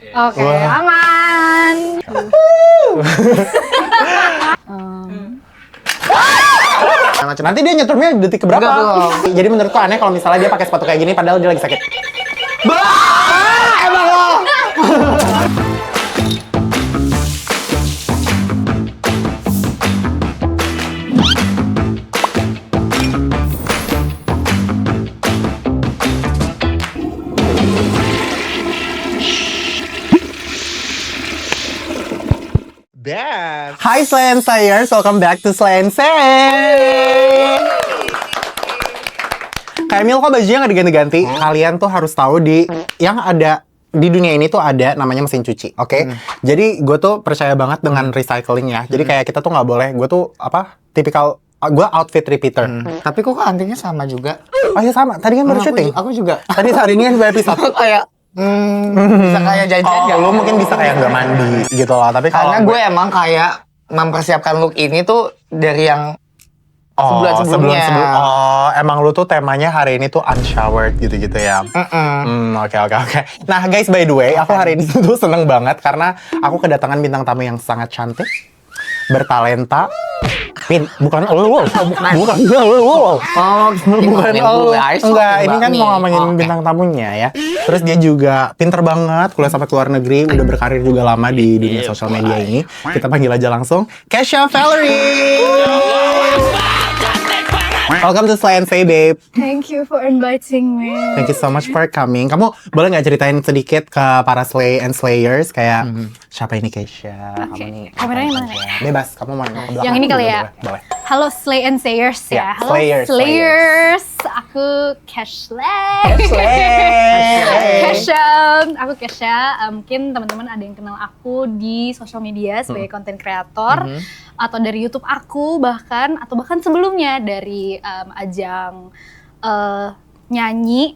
Oke, aman. Nanti dia nyeturnya detik keberapa? Jadi menurutku aneh kalau misalnya dia pakai sepatu kayak gini padahal dia lagi sakit. Emang lo? Hi Slansayers, welcome back to Slansay. Kayak Mil, kok bajunya nggak diganti-ganti? Kalian tuh harus tahu yang ada di dunia ini tuh ada namanya mesin cuci, oke? Jadi gue tuh percaya banget dengan recycling ya. Jadi kayak kita tuh nggak boleh, gue tuh tipikal gue outfit repeater. Tapi kok antingnya sama juga? Oh iya sama, tadi kan baru syuting. Aku juga. Tadi hari ini kan baru episode. Kayak bisa kayak jajan ya. Lu mungkin bisa kayak nggak mandi gitu loh. Tapi kalau Karena gue emang kayak mempersiapkan look ini tuh dari yang sebelum-sebelumnya. Emang lu tuh temanya hari ini tuh unshowered gitu-gitu ya. Oke. Nah guys, by the way, aku hari ini tuh seneng banget karena aku kedatangan bintang tamu yang sangat cantik, bertalenta. Bukan lu. Enggak, ini kan mau ngomongin bintang tamunya ya. Terus dia juga pinter banget, kuliah sampai ke luar negeri, udah berkarir juga lama di dunia sosial media ini. Kita panggil aja langsung Kesha Valerie. Welcome to Slansay, babe. Thank you for inviting me. Thank you so much for coming. Kamu boleh nggak ceritain sedikit ke para Slay and Slayers kayak siapa ini Kesha? Oke, kameranya mana ya? Bebas, kamu mau ke belakang. Yang ini kali ya? Boleh. Halo Slay and Sayers Ya, ya. Halo Slayers. Aku Kesha. Aku Kesha. Mungkin teman-teman ada yang kenal aku di sosial media sebagai content creator atau dari YouTube aku bahkan sebelumnya dari ajang nyanyi.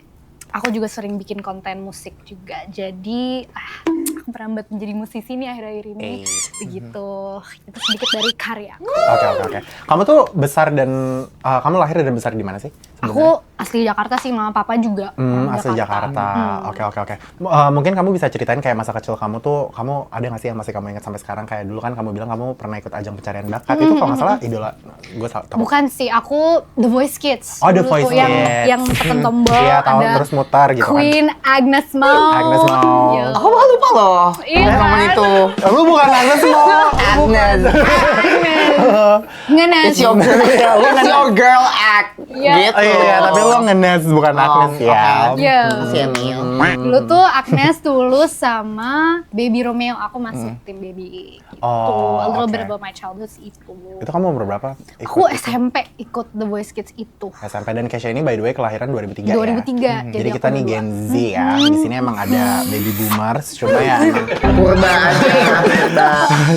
Aku juga sering bikin konten musik juga. Jadi aku berambat menjadi musisi nih akhir-akhir ini. Begitu. Itu sedikit dari karya. Oke. Kamu tuh besar dan kamu lahir dan besar di mana sih? Aku asli Jakarta sih, mama papa juga. Asli Jakarta. Oke. Mungkin kamu bisa ceritain kayak masa kecil kamu tuh, kamu ada nggak sih yang masih kamu ingat sampai sekarang? Kayak dulu kan kamu bilang kamu pernah ikut ajang pencarian bakat. Itu kalau nggak salah idola gue tahu. Bukan sih, aku The Voice Kids. Oh, The Dulu Voice tuh Kids. Yang tekan tombol, Iya, tahu ada terus mutar gitu Queen Agnes Mo. Agnes Mo. Yo. Aku malah lupa loh. Iya kan? Momen itu. kan. Lu bukan Agnes Mo. Agnes. Ngenes. It's your girl act. Iya. Gitu. Iya, tapi lu ngenes bukan Agnes ya. Iya. Masih Emil. Dulu tuh Agnes Tulus sama Baby Romeo. Aku masuk tim Baby. A little bit about my childhood itu. Itu kamu umur berapa? Aku SMP ikut The Voice Kids itu. SMP dan Kesha ini by the way kelahiran 2003 2003. ya. Jadi aku kita nih berdua. Gen Z ya. Di sini emang ada baby boomers, cuma ya emang Purba aja.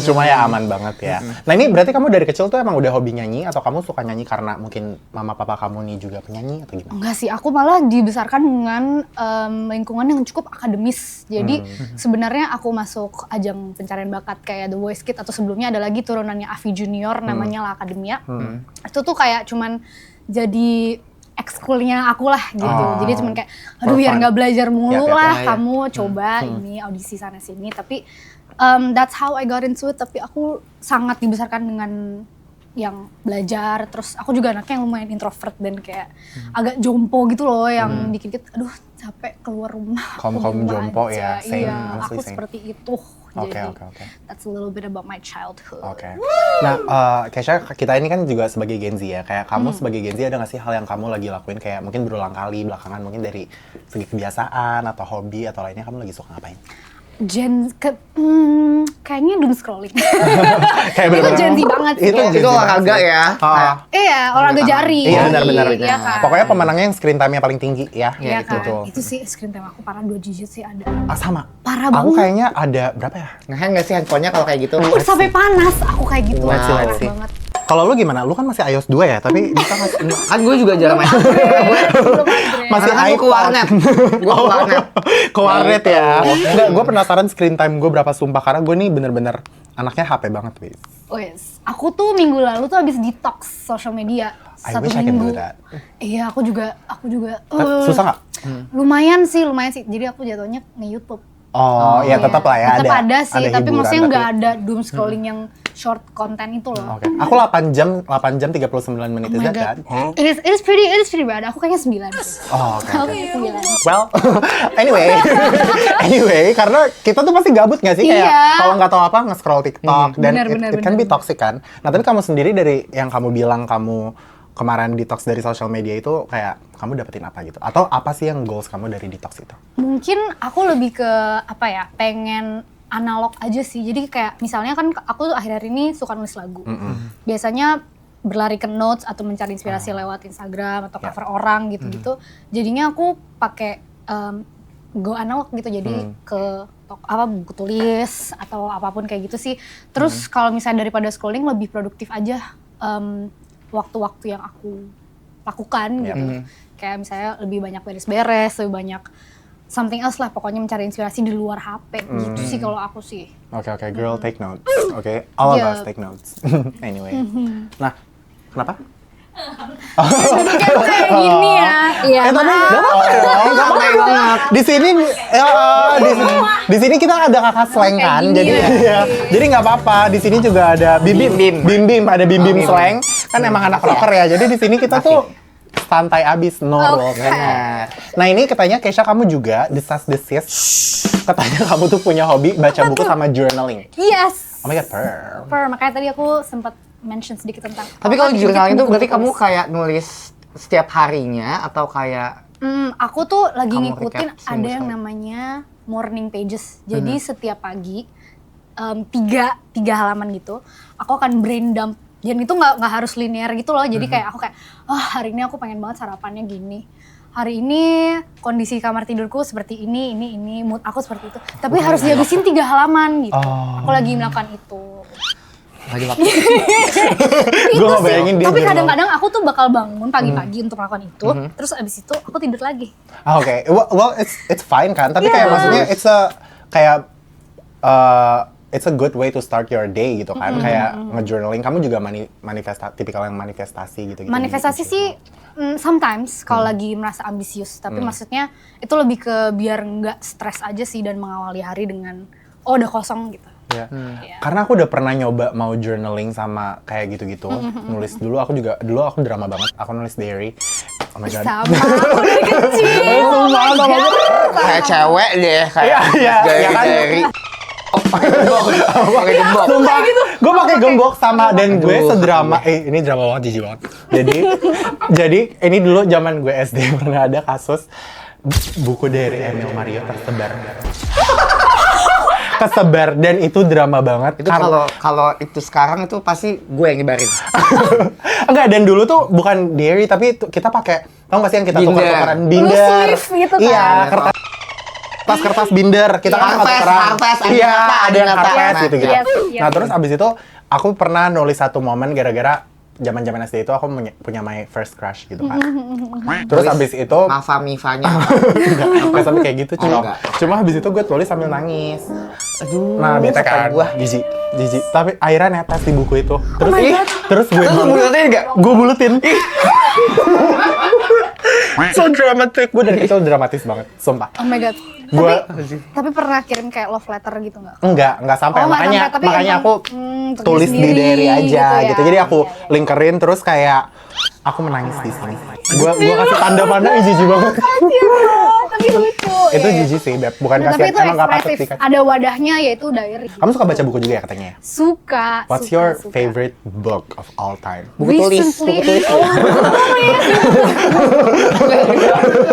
cuma ya aman banget ya. Nah ini berarti kamu dari kecil tuh emang udah hobi nyanyi atau kamu suka nyanyi karena mungkin mama papa kamu nih juga penyanyi atau gimana? Enggak sih, aku malah dibesarkan dengan lingkungan yang cukup akademis. Jadi sebenarnya aku masuk ajang pencarian bakat kayak The Voice Kids atau sebelumnya ada lagi turunannya Avi Junior namanya La Academia. Itu tuh kayak cuman jadi ekskulnya aku lah gitu. Jadi cuman kayak aduh biar nggak belajar mulu lah kamu coba ini audisi sana sini. Tapi that's how I got into it. Tapi aku sangat dibesarkan dengan yang belajar, terus aku juga anaknya yang lumayan introvert dan kayak agak jompo gitu loh, yang dikit-dikit aduh capek keluar rumah. Kaum jompo ya, same, iya, mostly aku same. seperti itu. Jadi Oke. that's a little bit about my childhood. Oke. Nah, Kesha, kita ini kan juga sebagai Gen Z ya. Kayak kamu sebagai Gen Z ada nggak sih hal yang kamu lagi lakuin kayak mungkin berulang kali belakangan mungkin dari segi kebiasaan atau hobi atau lainnya kamu lagi suka ngapain? Kayaknya doom scrolling. Kayak Itu Gen Z banget sih. Itu olahraga ya. Iya, olahraga jari. Iya benar-benar. Iya kan. Pokoknya pemenangnya yang screen time-nya paling tinggi ya. Iya kan. Gitu. Itu sih screen time aku parah 2 digit sih ada. Sama. Parah Aku banget. kayaknya ada berapa ya? Ngehang nggak sih handphonenya kalau kayak gitu? Sampai panas aku kayak gitu. Let's see, Parah let's see. banget. Kalau lu gimana? Lu kan masih iOS 2 ya, tapi bisa nggak? Kan gue juga jarang main. Masih Karena gue ke iPad. warnet. Gue ke warnet. Ke warnet ya. Enggak, gue penasaran screen time gue berapa sumpah karena gue nih bener-bener anaknya HP banget, wis. Wes, aku tuh minggu lalu tuh habis detox social media I 1 wish I can do minggu. that. Iya, aku juga. Susah nggak? Lumayan sih. Jadi aku jatuhnya nge-YouTube. Oh, ya tetap lah ya. Tetap ada sih, tapi hiburan, maksudnya nggak ada doom scrolling yang short content itu loh. Oke. Aku 8 jam 39 menit. Oh Is my that God. bad? It is pretty bad. Aku kayaknya 9 sih. Oh, oke. Aku kayaknya 9. Well, anyway, karena kita tuh pasti gabut nggak sih Iya. kayak kalau nggak tahu apa nge-scroll TikTok dan Bener, it can be toxic kan. Nah, tapi kamu sendiri dari yang kamu bilang kamu kemarin detox dari social media itu kayak kamu dapetin apa gitu? Atau apa sih yang goals kamu dari detox itu? Mungkin aku lebih ke apa ya, pengen analog aja sih. Jadi kayak misalnya kan aku akhir-akhir ini suka nulis lagu. Biasanya berlari ke notes atau mencari inspirasi lewat Instagram atau cover orang gitu-gitu. Jadinya aku pakai go analog gitu. Jadi ke buku tulis atau apapun kayak gitu sih. Terus kalau misalnya daripada scrolling lebih produktif aja waktu-waktu yang aku lakukan gitu. Kayak misalnya lebih banyak beres-beres, lebih banyak something else lah, pokoknya mencari inspirasi di luar HP gitu sih kalau aku sih. Oke, girl take notes. Oke, all of Yeah. us take notes. Anyway. Nah, kenapa? Kayak gini ya. Iya. Tapi nggak apa-apa. Di sini di sini kita ada kakak slang kan. Kayak Jadi gini ya. Jadi nggak apa-apa. Di sini juga ada bim-bim ada bim-bim slang. Kan emang anak rocker ya. Jadi di sini kita tuh santai abis, no rules. Nah ini katanya Keisha kamu juga desas-desis. Katanya kamu tuh punya hobi baca buku sama journaling. Yes. Oh my god, Makanya tadi aku sempat mention sedikit tentang. Tapi kalau journaling itu berarti kamu tulis. kayak nulis setiap harinya atau kayak Aku tuh lagi Kamu ngikutin recap ada seminggu yang sekali. namanya morning pages. Jadi setiap pagi tiga halaman gitu, aku akan brain dump. Dan itu nggak harus linear gitu loh. Jadi kayak aku kayak, hari ini aku pengen banget sarapannya gini. Hari ini kondisi kamar tidurku seperti ini, mood aku seperti itu. Tapi harus dihabisin 3 halaman gitu. Aku lagi melakukan itu. lagi waktu. Itu Gua nggak sih. bayangin dia Tapi journal. kadang-kadang aku tuh bakal bangun pagi-pagi untuk melakukan itu. Terus abis itu aku tidur lagi. Oke, well it's fine kan. Tapi kayak maksudnya it's a good way to start your day gitu kan. Kayak nge-journaling. Kamu juga tipikal yang manifestasi gitu. Manifestasi sih sometimes kalau lagi merasa ambisius. Tapi maksudnya itu lebih ke biar nggak stres aja sih dan mengawali hari dengan udah kosong gitu. Ya. Karena aku udah pernah nyoba mau journaling sama kayak gitu-gitu. Nulis dulu aku drama banget. Aku nulis diary. Oh my god. Sama aku dari kecil. Oh my God. Kayak cewek deh, kayak Iya, iya kan? dari pakai gembok. Sumpah, gue pakai gembok sama dan gue sedrama. Ini drama banget, jijik banget. Jadi ini dulu zaman gue SD pernah ada kasus buku dari Emil Mario kesebar dan itu drama banget. Itu kalau itu sekarang itu pasti gue yang nyebarin. Enggak, dan dulu tuh bukan diary tapi kita pakai, tau gak sih yang kita Binder. tukar-tukaran binder. Loose leaf gitu kan. Iya, kertas binder. Kita kan tukar-tukaran. Harpes, Iya, ada ada yang kata. harpes gitu-gitu. Yes, yes. Nah, terus abis itu aku pernah nulis satu momen gara-gara zaman-zaman SD itu aku punya my first crush gitu kan. Terus abis itu Mafa Mifanya. nggak sampai kayak gitu cuma enggak. habis itu gue tulis sambil nangis. Aduh, Nah, bete kan, gua. jijik. Tapi akhirnya netes di buku itu. Terus terus gue Terus buletin enggak? gue buletin. So dramatic, gue dari kecil dramatis banget, sumpah. Oh my god. Gua- Tapi pernah kirim kayak love letter gitu nggak? Enggak sampai. Oh, nggak makanya sampai, tapi makanya emang, aku untuk tulis diri di sendiri diary aja gitu ya. gitu. Jadi aku Iya, iya. linkerin terus kayak aku menangis di sini. Gua kasih tanda-tanda jijik banget. Tapi lucu. Itu iya, iya. jijik sih, Beb. Bukan Nah, tapi kasihan, itu emang gak patut ekspresif. dikasih. Ada wadahnya yaitu diary. Kamu suka baca buku juga ya katanya? Suka. What's suka, your suka. favorite book of all time? Buku tulis. Recently-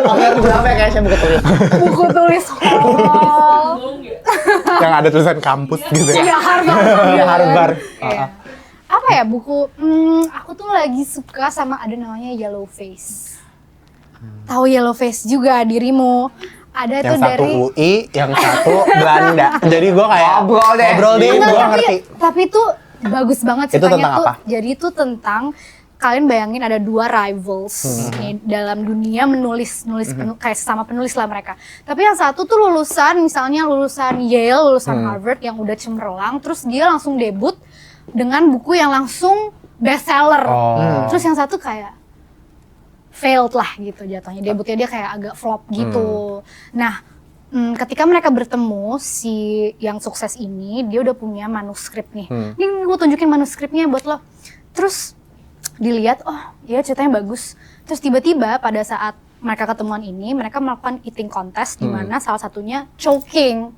Oh, berapa ya kayaknya buku tulis? Buku tulis hall. Yang ada tulisan kampus gitu ya? Iya, Harvard. Iya, Harvard. Iya. Apa ya buku? Aku tuh lagi suka sama ada namanya Yellow Face. Tahu Yellow Face juga dirimu? Ada Yang tuh satu dari UI, yang satu Belanda. Jadi gue kayak Ngobrol deh. Enggak, gue ngerti. tapi itu bagus banget Itu ceritanya tentang tuh. apa? Jadi itu tentang kalian bayangin ada 2 rivals nih dalam dunia menulis kayak sama penulis lah mereka. Tapi yang satu tuh lulusan Yale, lulusan Harvard yang udah cemerlang, terus dia langsung debut dengan buku yang langsung bestseller. Terus yang satu kayak failed lah gitu jatuhnya. Debutnya dia kayak agak flop gitu. Nah, ketika mereka bertemu, si yang sukses ini, dia udah punya manuskrip nih. Ini gue tunjukin manuskripnya buat lo. Terus dilihat, oh ya ceritanya bagus. Terus tiba-tiba pada saat mereka ketemuan ini, mereka melakukan eating contest di mana salah satunya choking.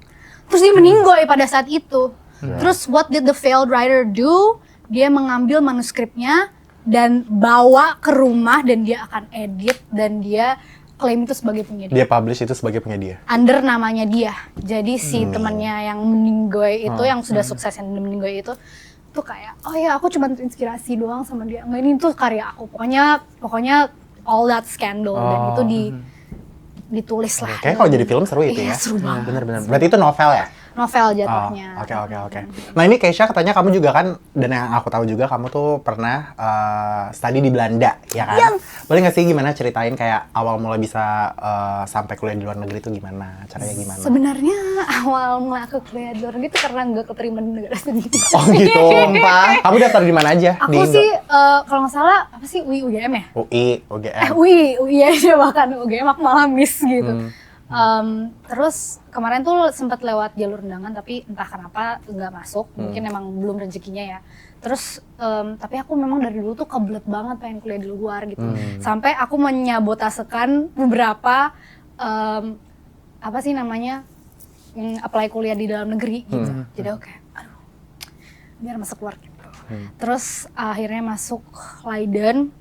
Terus dia meninggoy pada saat itu. Terus what did the failed writer do? Dia mengambil manuskripnya dan bawa ke rumah dan dia akan edit dan dia klaim itu sebagai punya dia. Dia publish itu sebagai punya dia. Under namanya dia. Jadi si temannya yang meninggoy itu, yang sudah sukses yang meninggoy itu tuh kayak, oh ya aku cuma terinspirasi doang sama dia. Enggak, ini tuh karya aku. Pokoknya all that scandal dan itu ditulis lah. Kayaknya kalau jadi film seru itu Iya, ya. seru banget. Bener-bener. Berarti itu novel ya? Novel jatuhnya. Oke. Nah ini Keisha katanya kamu juga kan, dan yang aku tahu juga kamu tuh pernah study di Belanda, ya kan? Boleh nggak sih gimana ceritain kayak awal mulai bisa sampai kuliah di luar negeri itu gimana? Caranya gimana? Sebenarnya awal mulai aku kuliah di luar negeri itu karena nggak keterima di negara sendiri. Oh gitu. Kamu daftar di mana aja? Aku sih kalau nggak salah apa sih UI UGM ya? UI, UGM. UI aja bahkan UGM aku malah miss gitu. Terus kemarin tuh sempat lewat jalur undangan tapi entah kenapa nggak masuk, mungkin emang belum rezekinya ya. Terus tapi aku memang dari dulu tuh kebelet banget pengen kuliah di luar gitu. Sampai aku menyabotasekan beberapa apa sih namanya apply kuliah di dalam negeri gitu. Jadi oke, aduh biar masuk luar gitu. Terus akhirnya masuk Leiden.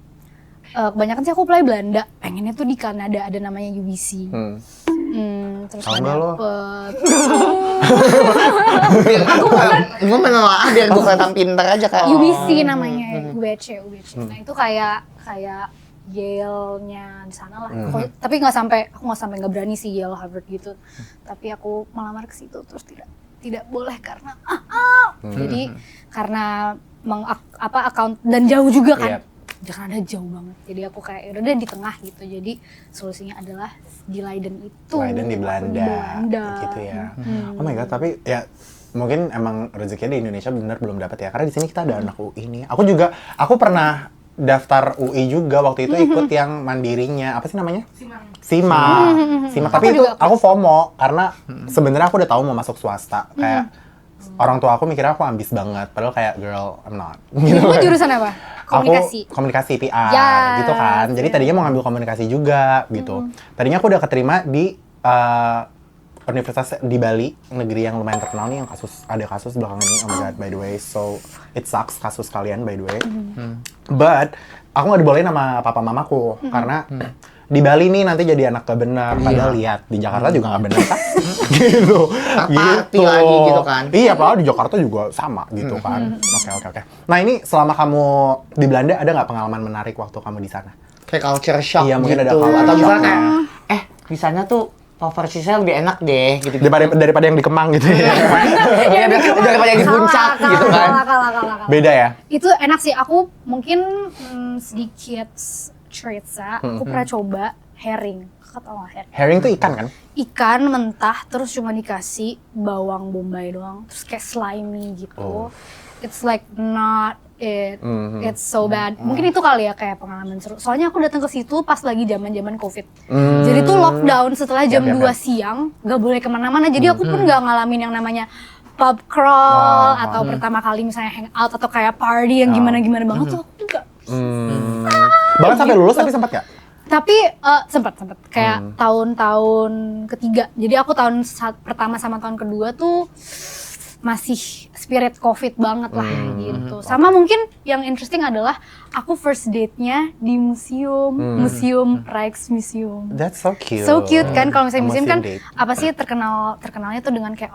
Kebanyakan sih aku apply Belanda, pengennya tuh di Kanada ada namanya UBC. Terus Tahu nggak lo? Gue menelaah biar gue kelihatan pintar aja Kak. UBC namanya, UBC. Nah itu kayak Yale-nya di sana lah. Tapi aku nggak berani sih Yale Harvard gitu. Tapi aku melamar ke situ terus tidak boleh karena jadi karena account dan jauh juga kan. Jakarta jauh banget, jadi aku kayak udah di tengah gitu. Jadi solusinya adalah di Leiden itu. Leiden di Belanda. Gitu ya. Oh my god, tapi ya mungkin emang rezekinya di Indonesia benar belum dapat ya. Karena di sini kita ada anak UI nih. Aku pernah daftar UI juga waktu itu ikut yang mandirinya apa sih namanya? SIMA. Tapi itu aku FOMO karena sebenarnya aku udah tahu mau masuk swasta. Kayak orang tua aku mikirnya aku ambis banget, padahal kayak girl, I'm not. Gitu. Lu jurusan apa? Komunikasi. Aku komunikasi PR gitu kan. Jadi tadinya mau ngambil komunikasi juga gitu. Tadinya aku udah keterima di universitas di Bali, negeri yang lumayan terkenal nih yang ada kasus belakangan ini. Oh my god, by the way, so it sucks kasus kalian by the way. But aku nggak dibolehin sama papa mamaku karena di Bali nih nanti jadi anak gak benar. Padahal lihat di Jakarta juga gak benar kan? Gitu. Lagi gitu kan? Iya, padahal di Jakarta juga sama gitu kan. Oke. Nah ini selama kamu di Belanda ada nggak pengalaman menarik waktu kamu di sana? Kayak culture shock Iya, mungkin gitu. ada culture Atau misalnya shock. kayak, di sana tuh poversinya lebih enak deh gitu. Daripada yang di Kemang gitu ya. Iya, daripada yang di puncak gitu kan. Kalah. Beda ya? Itu enak sih, aku mungkin sedikit cerita, aku pernah coba herring. Kakak tau gak herring? Herring tuh ikan kan? Ikan mentah terus cuma dikasih bawang bombay doang, terus kayak slimy gitu. It's like not it, it's so bad. Mungkin itu kali ya kayak pengalaman seru. Soalnya aku datang ke situ pas lagi zaman COVID. Jadi tuh lockdown setelah jam 2 siang, gak boleh kemana-mana. Jadi aku pun gak ngalamin yang namanya pub crawl atau pertama kali misalnya hangout atau kayak party yang gimana-gimana banget tuh aku juga. Bahkan sampai lulus tapi sempat gak? Tapi sempat kayak tahun-tahun ketiga. Jadi aku tahun pertama sama tahun kedua tuh masih spirit COVID banget lah gitu. Sama mungkin yang interesting adalah aku first date-nya di museum Rijksmuseum. That's so cute. So cute kan, kalau misalnya museum kan date. apa sih terkenalnya tuh dengan kayak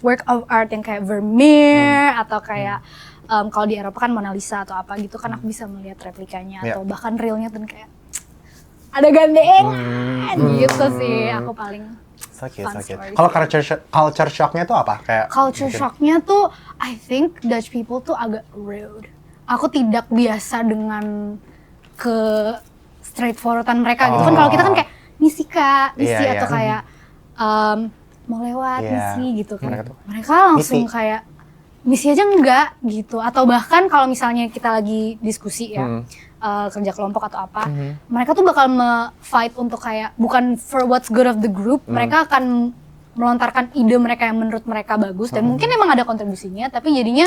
work of art yang kayak Vermeer atau kayak kalau di Eropa kan Mona Lisa atau apa gitu kan, aku bisa melihat replikanya atau bahkan realnya dan kayak ada gandengan gitu sih aku paling. So cute. Kalau culture shock-nya tuh apa? Kayak Culture shock-nya tuh I think Dutch people tuh agak rude. Aku tidak biasa dengan ke straightforwardan mereka gitu kan. Kalau kita kan kayak misi atau kayak mau lewat misi gitu kan. Mereka langsung kayak misi aja enggak gitu. Atau bahkan kalau misalnya kita lagi diskusi ya, kerja kelompok atau apa, mereka tuh bakal fight untuk kayak bukan for what's good of the group, mereka akan melontarkan ide mereka yang menurut mereka bagus dan mungkin emang ada kontribusinya, tapi jadinya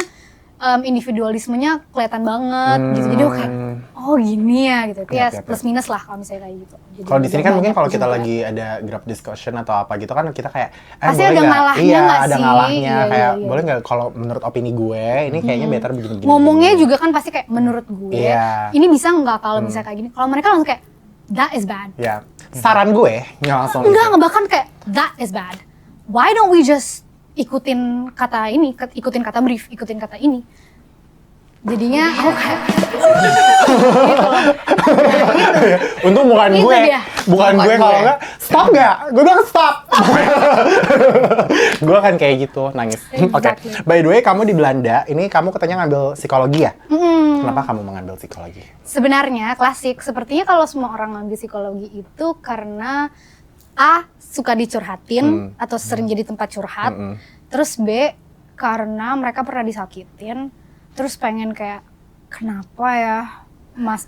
individualismenya kelihatan banget gitu. Jadi kayak oh gini ya gitu. Itu ya plus minus lah kalau misalnya kayak gitu. Kalau di sini kan mungkin kalau kita lagi ada group discussion atau apa gitu kan kita kayak pasti boleh ada nggak? ngalahnya Iya, nggak ada sih? ngalahnya Iya, kayak iya. boleh nggak kalau menurut opini gue ini kayaknya better begini-begini. Ngomongnya juga kan pasti kayak menurut gue. Iya. Ini bisa nggak kalau misalnya kayak gini? Kalau mereka langsung kayak that is bad. Ya. Saran gue langsung Enggak, bahkan kayak that is bad. Why don't we just ikutin kata ini, ikutin kata brief, ikutin kata ini. Jadinya aku kayak gitu loh. Untung bukan Itu gue, dia. bukan gue kalau nggak stop nggak, gue bilang stop. Gue kan kayak gitu nangis. Oke, Exactly. by the way kamu di Belanda, ini kamu katanya ngambil psikologi ya? Kenapa kamu mengambil psikologi? Sebenarnya klasik, sepertinya kalau semua orang ngambil psikologi itu karena A, suka dicurhatin atau sering jadi tempat curhat. Terus B, karena mereka pernah disakitin. Terus pengen kayak, kenapa ya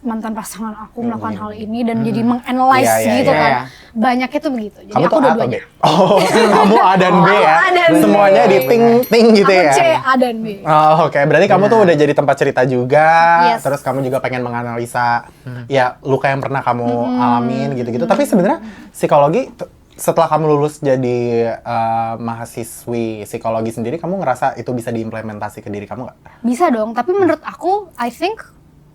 mantan pasangan aku melakukan hal ini dan jadi menganalyze Iya, iya, gitu iya, kan. iya. Banyaknya tuh begitu. Jadi Kamu aku tuh A atau B? dua-duanya. Oh, kamu A dan B ya? A dan B. Semuanya di ting-ting gitu Aku ya? C, A dan B. Oh, oke. Berarti kamu tuh udah jadi tempat cerita juga, Yes. terus kamu juga pengen menganalisa ya luka yang pernah kamu alamin gitu-gitu. Tapi sebenarnya psikologi setelah kamu lulus jadi mahasiswi psikologi sendiri, kamu ngerasa itu bisa diimplementasi ke diri kamu nggak? Bisa dong, tapi menurut aku, I think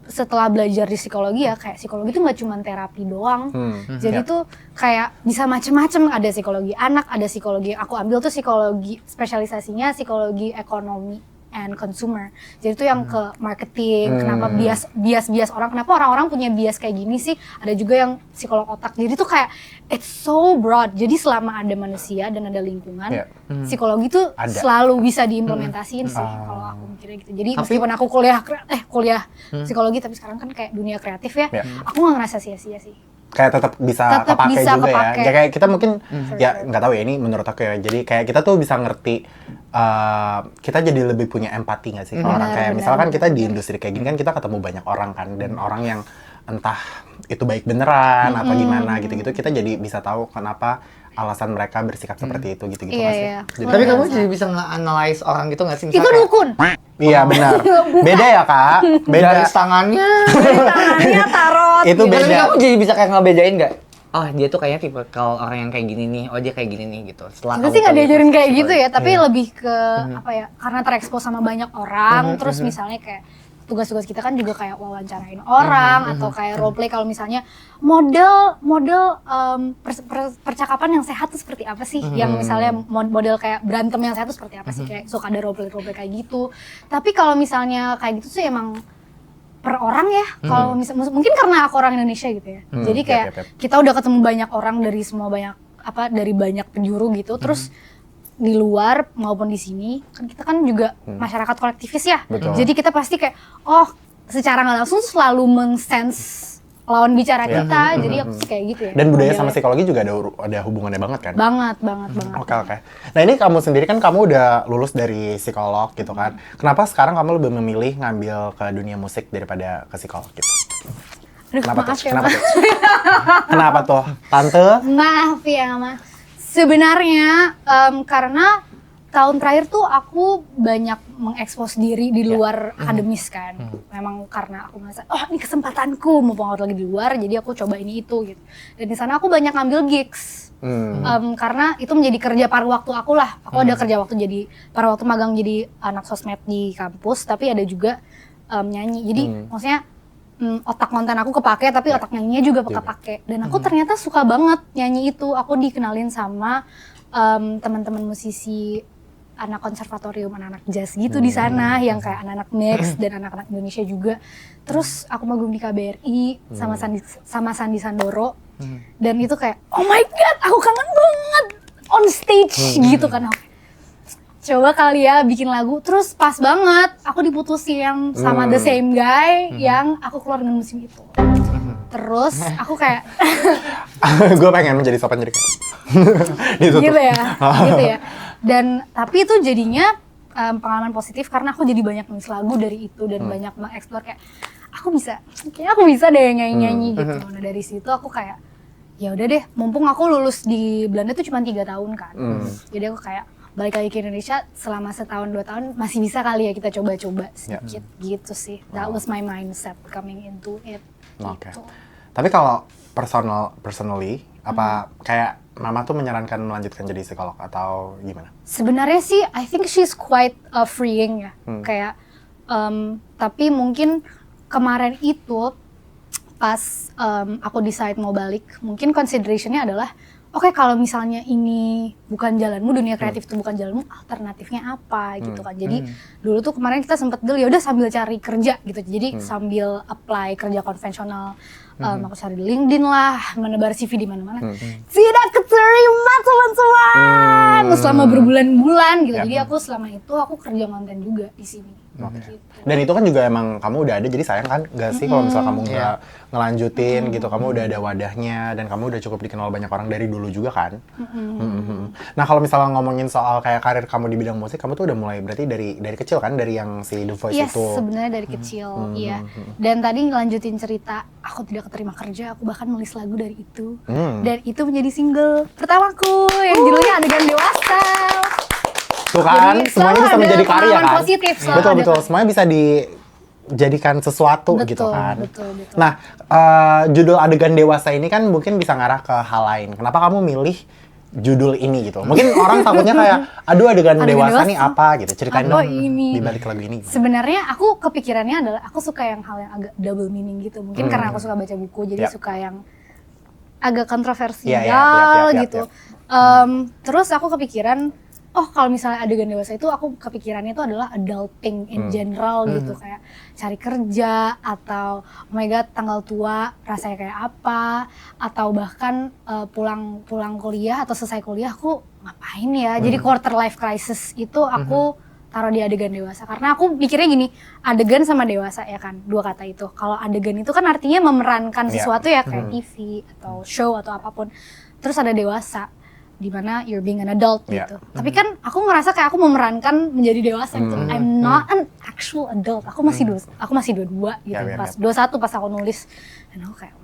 setelah belajar di psikologi ya, kayak psikologi itu nggak cuma terapi doang. Jadi tuh kayak bisa macem-macem, ada psikologi anak, ada psikologi, aku ambil tuh psikologi, spesialisasinya psikologi ekonomi and consumer. Jadi tuh yang ke marketing, kenapa bias orang, kenapa orang-orang punya bias kayak gini sih, ada juga yang psikolog otak. Jadi tuh kayak, it's so broad. Jadi selama ada manusia dan ada lingkungan, psikologi tuh Ada. selalu bisa diimplementasiin sih, kalau aku mikirnya gitu. Jadi meskipun aku kuliah psikologi, tapi sekarang kan kayak dunia kreatif ya, aku nggak ngerasa sia-sia sih. Kayak tetap bisa Tetap kepake bisa juga kepake. ya. Kayak kita mungkin ya sure. nggak tahu ya, ini menurut aku ya. Jadi kayak kita tuh bisa ngerti kita jadi lebih punya empati nggak sih ke orang, kayak misalkan kita di industri kayak gini kan kita ketemu banyak orang kan, dan orang yang entah itu baik beneran atau gimana gitu-gitu, kita jadi bisa tahu kenapa alasan mereka bersikap seperti itu gitu-gitu Iya, nggak sih? iya. Jadi- Tapi kamu jadi bisa nge-analyze orang gitu nggak sih? Itu dukun. Iya benar. Beda ya kak. Beda. Garis tangannya. Tangannya tarot. Itu gitu. beda. Tapi kamu jadi bisa kayak ngebedain nggak? Oh dia tuh kayaknya tipe kalau orang yang kayak gini nih, oh dia kayak gini nih gitu. Setelah Kita kamu sih nggak tahu diajarin itu kayak gitu ya, psikologi. tapi lebih ke apa ya? Karena terekspos sama banyak orang, terus misalnya kayak tugas-tugas kita kan juga kayak wawancarain orang atau kayak role play, kalau misalnya model percakapan yang sehat tuh seperti apa sih? Yang misalnya model kayak berantem yang sehat tuh seperti apa sih? Kayak suka ada role play kayak gitu. Tapi kalau misalnya kayak gitu sih emang per orang ya. Kalau mungkin karena aku orang Indonesia gitu ya. Jadi kayak yap. kita udah ketemu banyak orang dari dari banyak penjuru gitu. Terus di luar maupun di sini kan kita kan juga masyarakat kolektivis ya. Betul. Jadi kita pasti kayak secara nggak langsung selalu meng-sense lawan bicara kita. Jadi aku sih kayak gitu ya. Dan budaya sama modelnya. psikologi juga ada hubungannya banget kan? banget. Oke. Nah ini kamu sendiri kan kamu udah lulus dari psikolog gitu kan. Kenapa sekarang kamu lebih memilih ngambil ke dunia musik daripada ke psikolog gitu? Aduh, Kenapa maaf tuh? ya, Kenapa Mas. tuh? Kenapa tuh? Tante? Maaf ya, Mas. Sebenarnya karena tahun terakhir tuh aku banyak mengekspos diri di luar akademis kan. Memang karena aku merasa, ini kesempatanku mau lagi di luar, jadi aku coba ini itu gitu. Dan di sana aku banyak ngambil gigs. Karena itu menjadi kerja paruh waktu aku lah. Aku ada kerja waktu jadi paruh waktu magang jadi anak sosmed di kampus, tapi ada juga nyanyi. Jadi maksudnya otak konten aku kepake, tapi otak nyanyinya juga kepake. Dan aku ternyata suka banget nyanyi itu. Aku dikenalin sama teman-teman musisi, anak konservatorium, anak-anak jazz gitu di sana, yang kayak anak-anak mix dan anak-anak Indonesia juga. Terus aku magang di KBRI sama Sandi Sandoro, dan itu kayak oh my god, aku kangen banget on stage gitu kan. Coba kali ya bikin lagu, terus pas banget aku diputusin sama the same guy yang aku keluar dengan musim itu. Terus aku kayak Gue pengen menjadi sopan jadi ditutup. gitu ya. Dan tapi itu jadinya pengalaman positif karena aku jadi banyak nulis lagu dari itu dan banyak mengeksplor kayak kayaknya aku bisa deh nyanyi-nyanyi gitu. Nah dari situ aku kayak ya udah deh, mumpung aku lulus di Belanda tuh cuma 3 tahun kan. Jadi aku kayak balik lagi ke Indonesia selama setahun 2 tahun masih bisa kali ya kita coba-coba sedikit gitu sih. That was my mindset coming into it. Oke. Gitu. Tapi kalau personally apa kayak Mama tuh menyarankan melanjutkan jadi psikolog atau gimana? Sebenarnya sih I think she's quite freeing ya. Kayak tapi mungkin kemarin itu pas aku decide mau balik, mungkin consideration-nya adalah oke, kalau misalnya ini bukan jalanmu, dunia kreatif itu bukan jalanmu, alternatifnya apa gitu kan. Jadi dulu tuh kemarin kita sempet deal ya udah sambil cari kerja gitu. Jadi sambil apply kerja konvensional, aku cari di LinkedIn lah, menebar CV di mana-mana. Tidak keterima teman-teman selama berbulan-bulan gitu. Jadi aku selama itu aku kerja konten juga di sini. Gitu. Dan itu kan juga emang kamu udah ada, jadi sayang kan gak sih kalau misal kamu nggak ngelanjutin gitu, kamu udah ada wadahnya dan kamu udah cukup dikenal banyak orang dari dulu juga kan. Nah kalau misalnya ngomongin soal kayak karir kamu di bidang musik, kamu tuh udah mulai berarti dari kecil kan, dari yang si The Voice Yes, itu? sebenarnya dari kecil, iya. Dan tadi ngelanjutin cerita, aku tidak keterima kerja, aku bahkan nulis lagu dari itu. Dan itu menjadi single pertamaku yang judulnya Adegan Dewasa. Tuh kan, Jadi, semuanya bisa ada menjadi karya pengalaman kan? positif, selalu Betul, ada betul. kan. Semuanya bisa dijadikan sesuatu gitu kan. Betul. Nah, judul Adegan Dewasa ini kan mungkin bisa ngarah ke hal lain. Kenapa kamu milih judul ini gitu? Mungkin orang takutnya kayak, aduh adegan dewasa nih apa gitu. Ceritain dong di balik lagu ini. Sebenarnya aku kepikirannya adalah aku suka yang hal yang agak double meaning gitu. Mungkin karena aku suka baca buku, jadi suka yang agak kontroversial gitu. Terus aku kepikiran, oh kalau misalnya adegan dewasa itu aku kepikirannya itu adalah adulting in general gitu, kayak cari kerja atau oh my god tanggal tua rasanya kayak apa, atau bahkan pulang kuliah atau selesai kuliah aku ngapain ya. Jadi quarter life crisis itu aku taruh di adegan dewasa karena aku pikirnya gini, adegan sama dewasa ya kan, dua kata itu. Kalau adegan itu kan artinya memerankan sesuatu ya kayak TV atau show atau apapun. Terus ada dewasa di mana you're being an adult gitu. Tapi kan aku ngerasa kayak aku memerankan menjadi dewasa gitu. I'm not an actual adult. Aku masih 22 gitu. Pas 21 pas aku nulis, dan aku kayak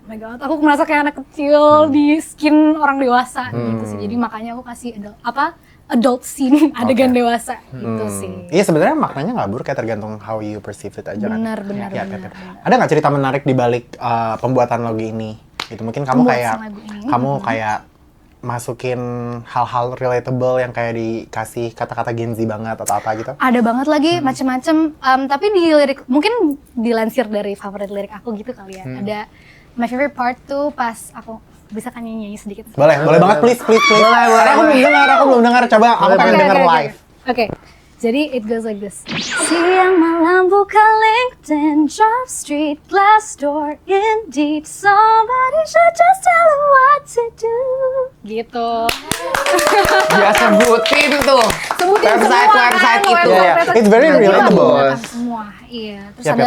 oh my god, aku merasa kayak anak kecil di skin orang dewasa gitu sih. Jadi makanya aku kasih adult scene adegan dewasa gitu sih. Iya sebenarnya maknanya nggak buruk ya, tergantung how you perceive it aja kan. Benar. Ada nggak cerita menarik di balik pembuatan lagu ini? Gitu mungkin kamu kayak masukin hal-hal relatable yang kayak dikasih kata-kata Gen Z banget atau apa gitu? Ada banget lagi macem-macem, tapi di lirik mungkin dilansir dari favorit lirik aku gitu kali ya. Ada my favorite part tuh pas aku bisa kan nyanyi sedikit. Boleh banget please. Boleh. Aku belum dengar, coba aku pengen denger live. Oke. Jadi it goes like this. Siang malam buka LinkedIn, Job Street, Glassdoor, Indeed, somebody should just tell them what to do. Gitu. Dia sebutin tuh. Website itu. It's very relatable. Semua, iya. Terus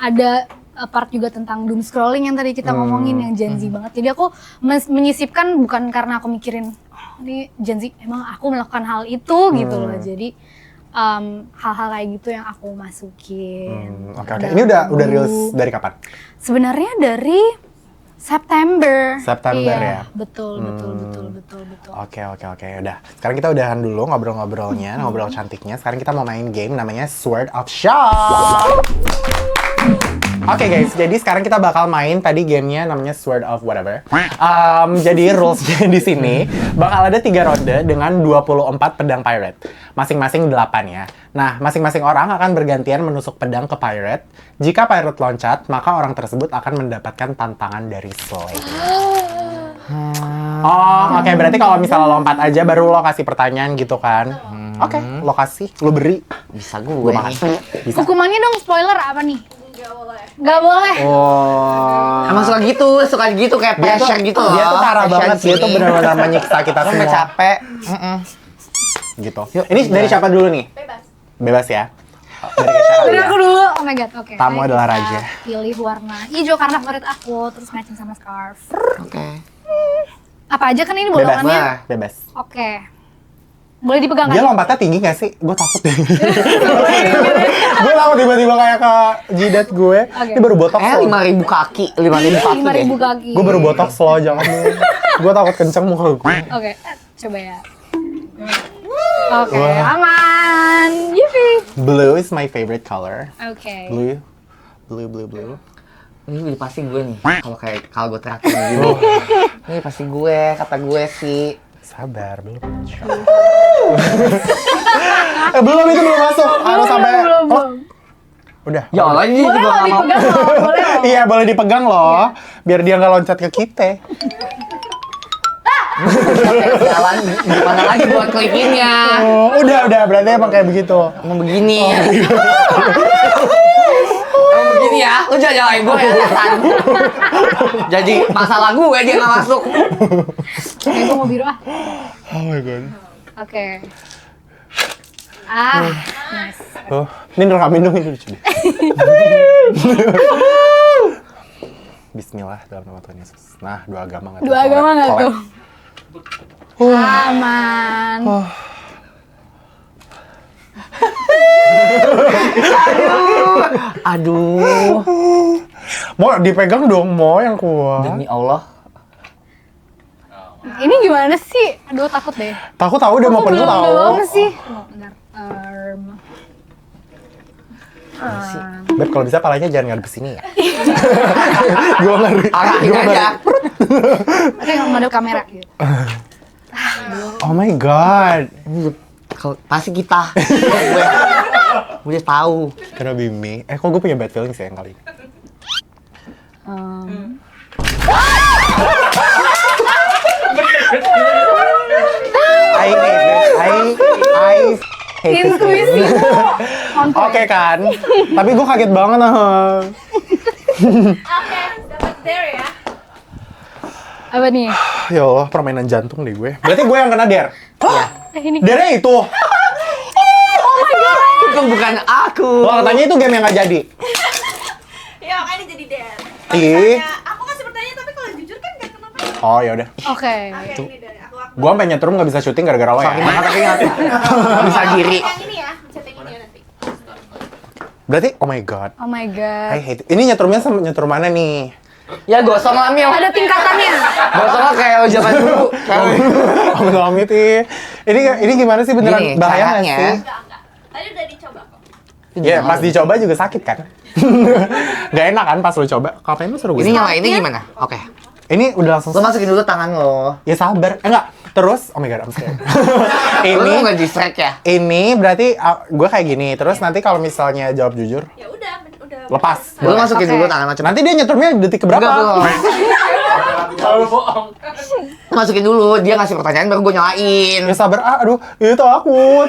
ada part juga tentang doom scrolling yang tadi kita ngomongin yang Gen Z banget. Jadi aku menyisipkan bukan karena aku mikirin ini Gen Z, emang aku melakukan hal itu gitu loh. Jadi hal-hal kayak gitu yang aku masukin. Oke. Ini udah rilis dari kapan? Sebenarnya dari September ya. Betul. Oke. Udah. Sekarang kita udahan dulu ngobrol-ngobrolnya, ngobrol cantiknya. Sekarang kita mau main game namanya Sword of Shock. Oke guys, jadi sekarang kita bakal main tadi gamenya namanya Sword of whatever. Jadi rulesnya di sini bakal ada 3 ronde dengan 24 pedang pirate. Masing-masing 8 ya. Nah, masing-masing orang akan bergantian menusuk pedang ke pirate. Jika pirate loncat, maka orang tersebut akan mendapatkan tantangan dari Slay. Oke, berarti kalau misalnya lompat aja baru lo kasih pertanyaan gitu kan. Oke, lo kasih, lo beri. Bisa gue nih. Bisa. Hukumannya dong spoiler apa nih? Gak boleh. Emang suka gitu kayak passion gitu loh. Dia tuh parah banget, dia tuh benar-benar menyiksa kita semua. Sampai capek. Gitu. Ini dari siapa dulu nih? Bebas ya. Dari aku dulu. Oh my god, oke. Tamu adalah raja. Pilih warna hijau karena favorit aku, terus matching sama scarf. Oke. Apa aja kan ini bolongannya? Bebas. Oke. Boleh dipegang Dia kan? lompatnya tinggi gak sih? Gue takut deh. Gue takut tiba-tiba kayak ke jidat gue. Oke. Ini baru botox loh. 5.000 kaki, 5.000 kaki 5.000 deh. kaki. Gue baru botox loh, jangan dulu. Gue takut kenceng muka gue. Oke, coba ya. Oke, aman. Yippee. Blue is my favorite color. Oke. Blue. Ini pasti gue nih. Kalau gue terakhir gitu. Ini pasti gue, kata gue sih. Sabar, belum. Belum itu belum masuk. Harus sampai. Oh, udah. Ya Allah, ini Boleh juga loh nggak mau. dipegang loh, boleh loh. Iya, boleh dipegang loh. Biar dia nggak loncat ke kita. Jalan gimana lagi buat klipinnya? Oh, udah. Berarti emang kayak begitu. Emang begini. Emang begini ya, lu jangan nyalain gue ya, setan. Jadi masalah gue dia nggak masuk. Oke, gue mau biru ah. Oh my god. Oke. Nice. Oh, ini rekamin dong itu lucu deh. Bismillah dalam nama Tuhan Yesus. Nah, dua agama nggak tuh? Dua agama nggak Kolek. tuh? Aman. Aduh, Mau dipegang dong, mau yang kuat. demi Allah. Ini gimana sih? Aduh, takut deh. Takut tahu udah mau penuh tahu. Belum sih. Bentar. Beb, kalau bisa palanya jangan ngadep sini ya. Gue ngeri. Arahin Gua ngeri. aja. Oke, ngadep kamera gitu. Oh my god. Pasti kita. Gue udah tahu. Gonna be me. Kok gue punya bad feeling sih yang kali ini. I hate it. I hate it. Intuisi. Oke kan. Tapi gue kaget banget nah. Oke, dapat dare ya. Apa nih? Ya Allah, permainan jantung deh gue. Berarti gue yang kena dare. Ini. Dare itu. Itu bukan aku. Wah, katanya itu game yang gak jadi. Ya, makanya jadi dare. Ih. Aku kasih pertanyaan tapi kalau jujur kan gak kenapa. Oh ya udah. Oke. Oke, ini dari aku. Gue sampai nyetrum gak bisa syuting gara-gara lo Sorry ya. banget tapi nggak bisa diri. Yang ini ya, chat yang ini ya nanti. Berarti oh my god. Oh my god. I hate it. Ini nyetrumnya sama nyetrum mana nih? Ya gosong lah Mil. Ada tingkatannya. Gosong lah kayak zaman dulu. Oh amit ini gimana sih beneran Gini, bahaya nggak caranya. sih? Enggak. Tadi udah dicoba kok. Ya pas dicoba juga sakit kan? Gak enak kan pas lo coba? Kapan lu suruh gue? Ini nyalainnya gimana? Oke. Ini udah langsung. Lo masukin dulu tangan lo. Ya sabar. Enggak. Terus, oh my god, I'm scared. Lo nggak ini distract ya? berarti gue kayak gini. Terus nanti kalau misalnya jawab jujur, Ya udah. lepas. Lo masukin Oke. dulu tangan macam. Nanti dia nyetrumnya detik keberapa? Enggak belum. Lo masukin dulu. Dia ngasih pertanyaan baru gue nyalain. Ya sabar. Aduh, itu takut.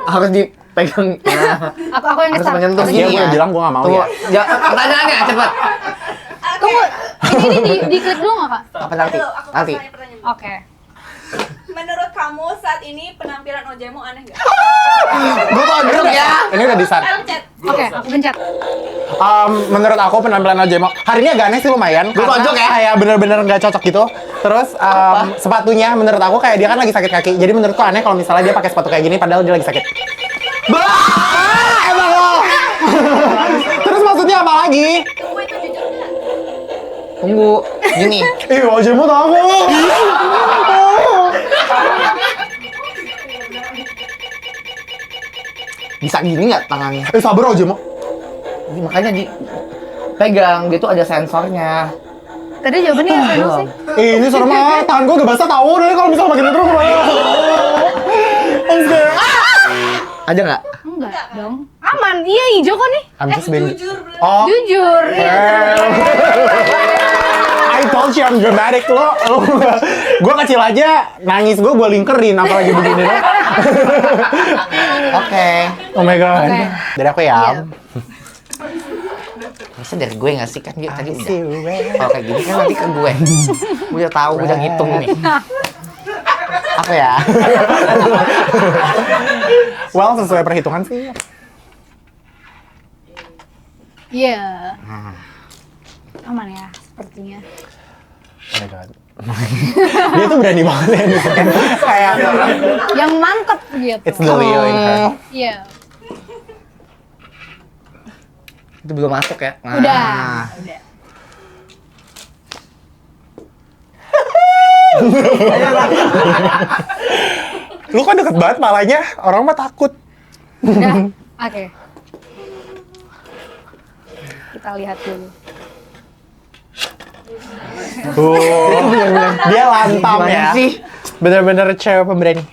Harus dipegang. Nah, Aku yang harus nge-start. menyentuh Iya, gini gue ya. udah bilang gue gak mau Tunggu. ya. Pertanyaannya cepet. Tunggu. Ini diklik dulu nggak kak? Apa nanti? Aku Nanti. tanya pertanyaan. Oke. Menurut kamu saat ini penampilan Ojemo aneh nggak? Gue tonjok ya. Ini udah di-start. Ayo chat. Oke, aku pencet. Menurut aku penampilan Ojemo hari ini agak aneh sih lumayan. Gua karena tonjok ya? Kayak bener-bener nggak cocok gitu. Terus sepatunya menurut aku kayak dia kan lagi sakit kaki. Jadi menurutku aneh kalau misalnya dia pakai sepatu kayak gini padahal dia lagi sakit. Emang lo. Terus maksudnya apa lagi? Tunggu itu jujur nggak? Tunggu. Gini. Ih, Ojemo takut. Bisa gini nggak tangannya? Sabar Ojemo. Ini makanya di pegang. Dia tuh ada sensornya. Tadi jawabannya apa dulu sih? Ini serem banget. Tangan gue udah basah tahu deh kalau misalnya makin terus. I'm scared. Ada nggak? Enggak dong. Aman. Iya, hijau kok nih. I'm just being. Jujur belum. Oh. Jujur. I told you I'm dramatic lo gue kecil aja nangis gue lingkerin apalagi begini lo. Oke. Oh my god. Oke. Dari aku ya. Iya. Bisa dari gue nggak sih kan dia tadi udah. Silhouette. Kalau kayak gini kan nanti ke gue. Gue udah tahu, gue udah ngitung nih. Apa ya? Well sesuai perhitungan sih. Iya. Aman ya, sepertinya. Oh my god. Dia tuh berani banget ya nunjukin kayak Yang mantep gitu. it's the Leo in her. Iya. Itu belum masuk ya? Nah. Udah. Lu kan deket banget palanya, orang mah takut. Udah. Oke. Kita lihat dulu. Tuh, dia lantam Gimana ya. sih? Bener-bener cewek pemberani.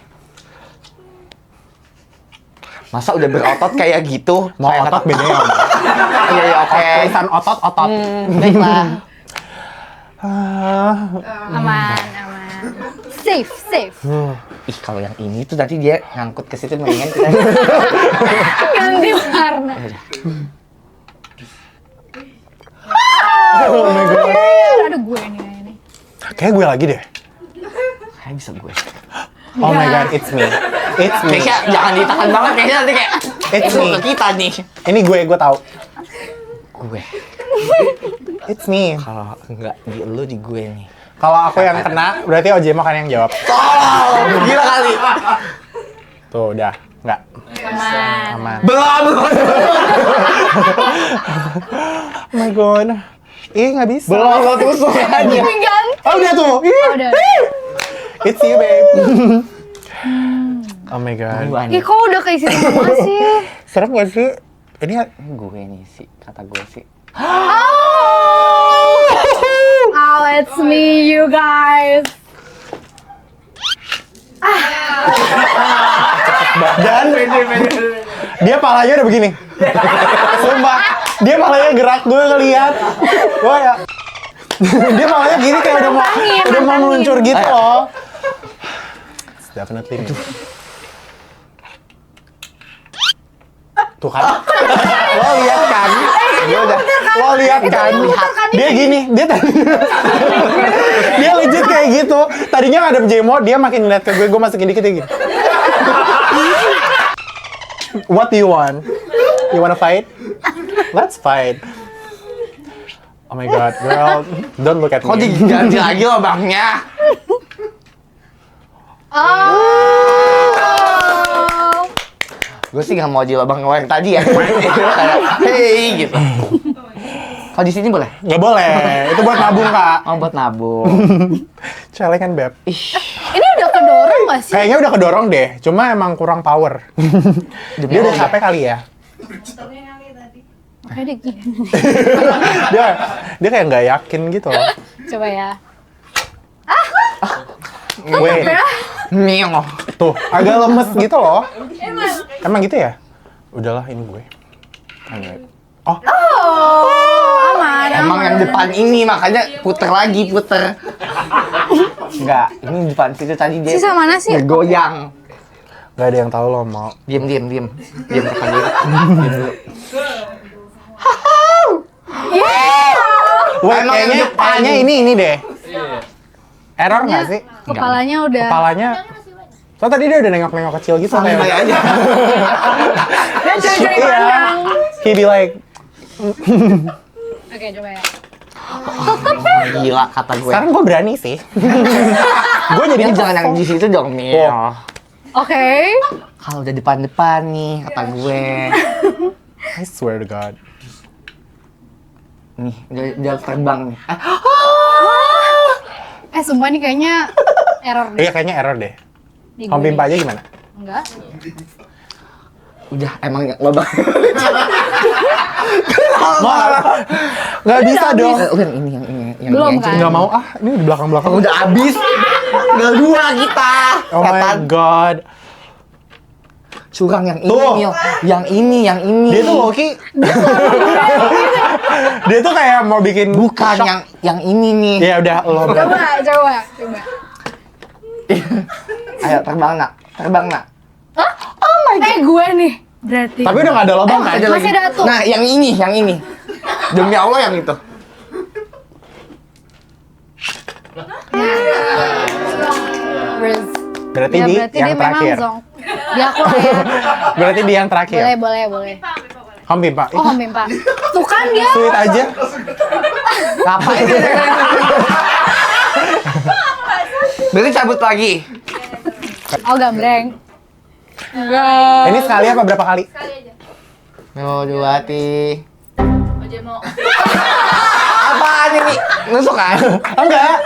Masa udah berotot kayak gitu? Mau Kayak otot kata- beda ya. Iya, iya, oke. Tulisan otot. Baiklah. Ah, Aman. Safe. Ih, kalau yang ini tuh nanti dia ngangkut ke situ mendingan kita. Ganti warna. oh my god. Ada gue nih ini. Kayak gue lagi deh. Kayak bisa gue. Oh my god, it's me. It's me. Kayaknya jangan ditahan banget, kayaknya nanti kayak It's itu me. ke kita nih. Ini gue tahu. Gue. It's me. Kalau enggak di lu di gue nih. Kalau aku yang kena, berarti Ojema kan yang jawab. Tolong, gila kali. Tuh, udah. Enggak. Aman. Aman. Belum. Oh my god. Ih, nggak bisa. Belum lo tusuk aja. Pinggan. Oh, udah tuh. Ih. Oh, udah. It's you, babe. Oh my god. Ih, kok udah keisi semua sih? Serem gak sih? Ini Gue nih sih, kata gue sih. Oh, it's me, you guys. dan dia palanya udah begini. Sumpah, dia palanya gerak, gue ngeliat. Gue ya. Dia palanya gini kayak udah mau meluncur gitu loh. It's definitely me. Tuh kan. Lo lihat kan? Lo lihat kan? Dia gini, dia legit kayak gitu. Tadinya ngadep Jemo, dia makin ngeliat ke gue masukin dikit kayak gini. What do you want? You wanna fight? Let's fight. Oh my god, girl, don't look at Kok me. diganti lagi lubangnya? Oh. Gue sih nggak mau di lubang yang tadi ya. Kayak, hey gitu. Kalau di sini boleh? Nggak boleh, itu buat nabung kak. Oh, buat nabung. Celeng kan beb. Ini udah kedorong gak sih? Kayaknya udah kedorong deh, cuma emang kurang power. Dia udah capek kali ya. Kayak deh gini. dia kayak nggak yakin gitu loh. Coba ya. Wait, Mio. tuh agak lemes gitu loh. Emang gitu ya? Udahlah ini gue. Oh, Aman. Emang yang depan ini makanya puter lagi, puter. Enggak, ini depan situ tadi dia. Sisa mana sih? Goyang. nggak ada yang tahu lo mau. Diam kata gue. Diam dulu. Wah, Emang yang depan. kayaknya ini deh. Error nggak sih? Kepalanya udah. Kepalanya. So tadi dia udah nengok-nengok kecil gitu Santai kayak. aja. Dia cuy-cuy Iya. pandang. He be like, Oke, coba ya. Gila kata gue. sekarang gue berani sih. Gue Ini jadinya jangan yang di situ dong, Mio. Oh. Oke. Kalau udah depan-depan nih kata gue. I swear to God. Nih, dia terbang nih. Sumpah nih kayaknya error deh. Iya kayaknya error deh. Di Om gue Pimpa nih. aja gimana? Enggak. Udah, emang lubang. Nggak bisa dong. Udah ini yang ini. Belum, ini aja. kan? Nggak mau ah, ini di belakang-belakang. Udah habis. Tinggal 2 kita. Oh my Setan. God. Curang yang ini, Tuh. Mio. Yang ini. Dia tuh Loki. Dia tuh kayak mau bikin Bukan shock. yang ini nih. Ya udah lo. Coba. Ayo terbang nak. Gue nih. Berarti. Tapi udah nggak ada lubang kan? Masih ada tuh. Nah, yang ini. Demi Allah yang itu. Riz. Berarti Ya, di berarti yang dia memang terakhir. zong. Dia aku lah ya. Berarti di yang terakhir. Boleh. Om Pimpa. Oh, Om Pimpa. Tuh kan dia. Sweet aja. Ngapain? Berarti cabut lagi. Oh gambreng. Enggak. Ini sekali apa berapa kali? Sekali aja. No, dua hati. Oje mau. Apaan ini? Nusuk kan? Enggak.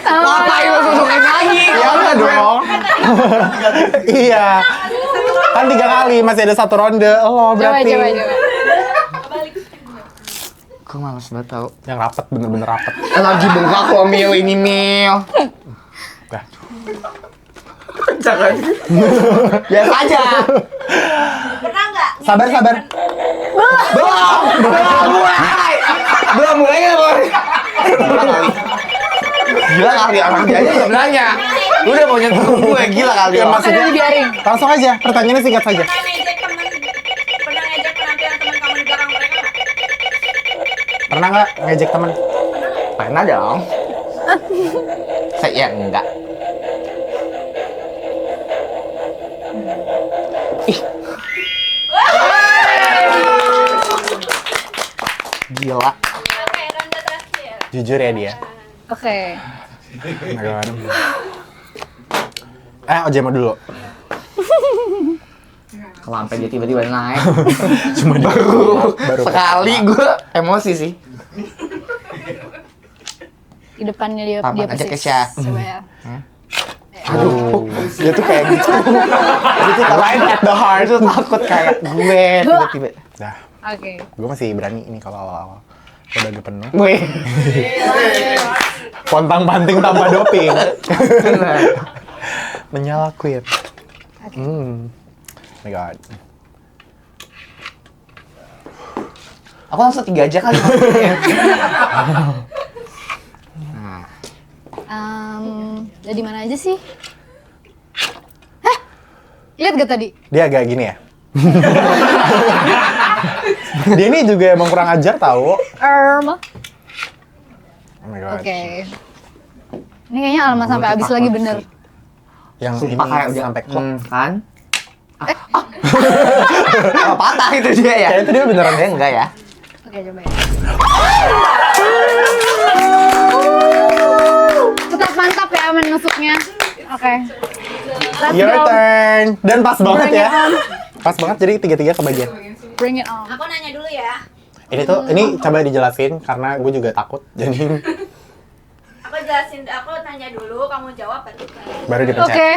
Ngapain lu nusukin lagi? Ya enggak dong. Iya. Kan 3 kali, masih ada 1 ronde. Oh, berarti. Coba. Gue males banget tau. Yang rapet, bener-bener rapet. Lagi bengkak lo Mil, ini Mil. Udah. Jangan. Biasa aja. Pernah nggak? Sabar. Belum mulai nggak boy? Gila kali orang dia aja belum nanya. Lu udah mau nyentuh gue, gila kali. Ya, lo. maksudnya dibiarin. langsung aja, pertanyaannya singkat saja. Pernah ngejek penampilan teman kamu di belakang mereka nggak? Pernah nggak ngejek teman? Pernah dong. Saya enggak. Ih. Gila. Oke, ronde terakhir. Jujur ya dia. Oke. Oh my God. Oje mau dulu. Kalau sampai dia tiba-tiba naik. Cuma baru sekali. sekali gue emosi sih. Di depannya dia Papan aja persis. Kesha. Coba ya. Aduh, dia tuh kayak gitu. Dia tuh right at the heart. Itu takut kayak gue tiba-tiba. Dah, Oke. gue masih berani ini kalau awal-awal. Udah agak penuh. Wih. Pontang panting tanpa doping. Menyala quit. Oh my God. Aku langsung 3 aja kali. Nah, Dari mana aja sih? Hah? Lihat gak tadi? Dia agak gini ya. Dia ini juga emang kurang ajar tahu. Oh my God. Oke. Ini kayaknya Alma sampai habis lagi bener. Yang sumpah ini kayak udah sampai klop. kan? Oh, patah itu dia ya? Kayak itu dia beneran Dia enggak ya? Oke, coba ya. Tetap mantap ya menusuknya. Oke. Let's Your go. turn. Dan pas banget Bring ya. it on. Pas banget jadi 3-3 kebagian. Bring it on. Aku nanya dulu ya. Ini coba dijelasin karena gue juga takut. Jadi Aku nanya dulu, kamu jawab baru kan. baru dipencet. Oke.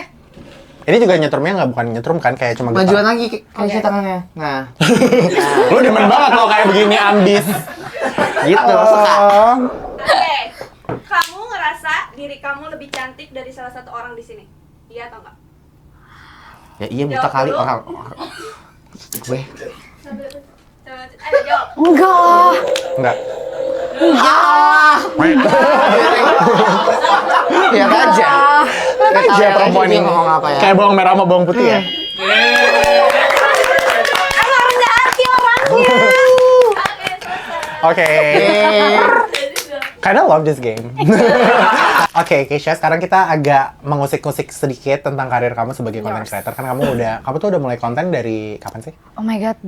Ini juga nyetrumnya bukan nyetrum kan, kayak cuma Majuan getar. lagi kayak tangannya. Nah, Lu demen banget lo kayak begini ambis. gitu suka. Oke. Kamu ngerasa diri kamu lebih cantik dari salah satu orang di sini? Iya atau enggak? Ya iya buta Jawab kali dulu. orang. Gue. Ayo jawab. Enggak lah. Enggak. Lihat aja. Lihat aja perempuan ini. ngomong apa ya? Kayak bawang merah sama bawang putih ya. Emang rendah hati orangnya. Oke, selesai. Oke. Kinda love this game. Oke, Kesha, sekarang kita agak mengusik-usik sedikit tentang karir kamu sebagai content creator. Kan kamu tuh udah mulai konten dari kapan sih? Oh my God,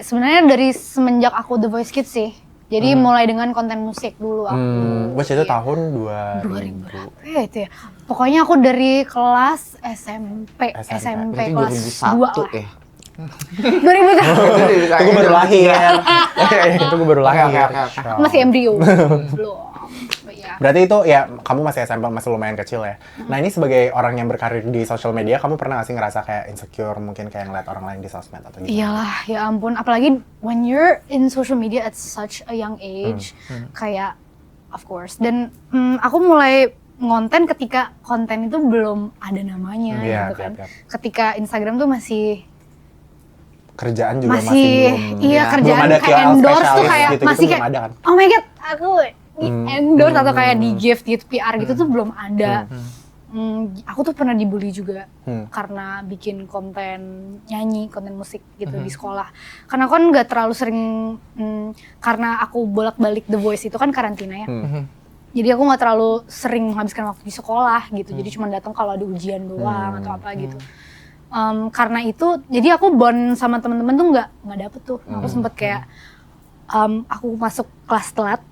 sebenarnya dari semenjak aku The Voice Kids sih. Jadi mulai dengan konten musik dulu aku. Bos itu tahun 2000 berapa ya itu ya? Pokoknya aku dari kelas SMP Berarti kelas 2 2001 lah. ya. 2000 itu gue baru lahir. Itu gue baru lahir. Oke. Aku masih embrio. Belum. Ya. Berarti itu ya kamu masih SMP, masih lumayan kecil ya. Nah ini sebagai orang yang berkarir di social media, kamu pernah gak sih ngerasa kayak insecure mungkin kayak ngeliat orang lain di sosmed atau gitu? Iyalah, ya ampun. Apalagi when you're in social media at such a young age, kayak of course. Dan aku mulai ngonten ketika konten itu belum ada namanya Iya, gitu kan. yap. Ketika Instagram tuh masih Kerjaan juga masih belum. iya, belum kerjaan ada kayak KOL endorse tuh spesialis kayak gitu-gitu masih belum kayak ada kan? oh my God, aku di endorse atau kayak di gift gitu PR gitu tuh belum ada. Aku tuh pernah dibully juga karena bikin konten nyanyi, konten musik gitu di sekolah. Karena kan nggak terlalu sering karena aku bolak-balik The Voice itu kan karantina ya. Jadi aku nggak terlalu sering menghabiskan waktu di sekolah gitu. Jadi cuma datang kalau ada ujian doang atau apa gitu. Karena itu, jadi aku bond sama teman-teman tuh nggak dapet tuh. Aku sempet kayak aku masuk kelas telat.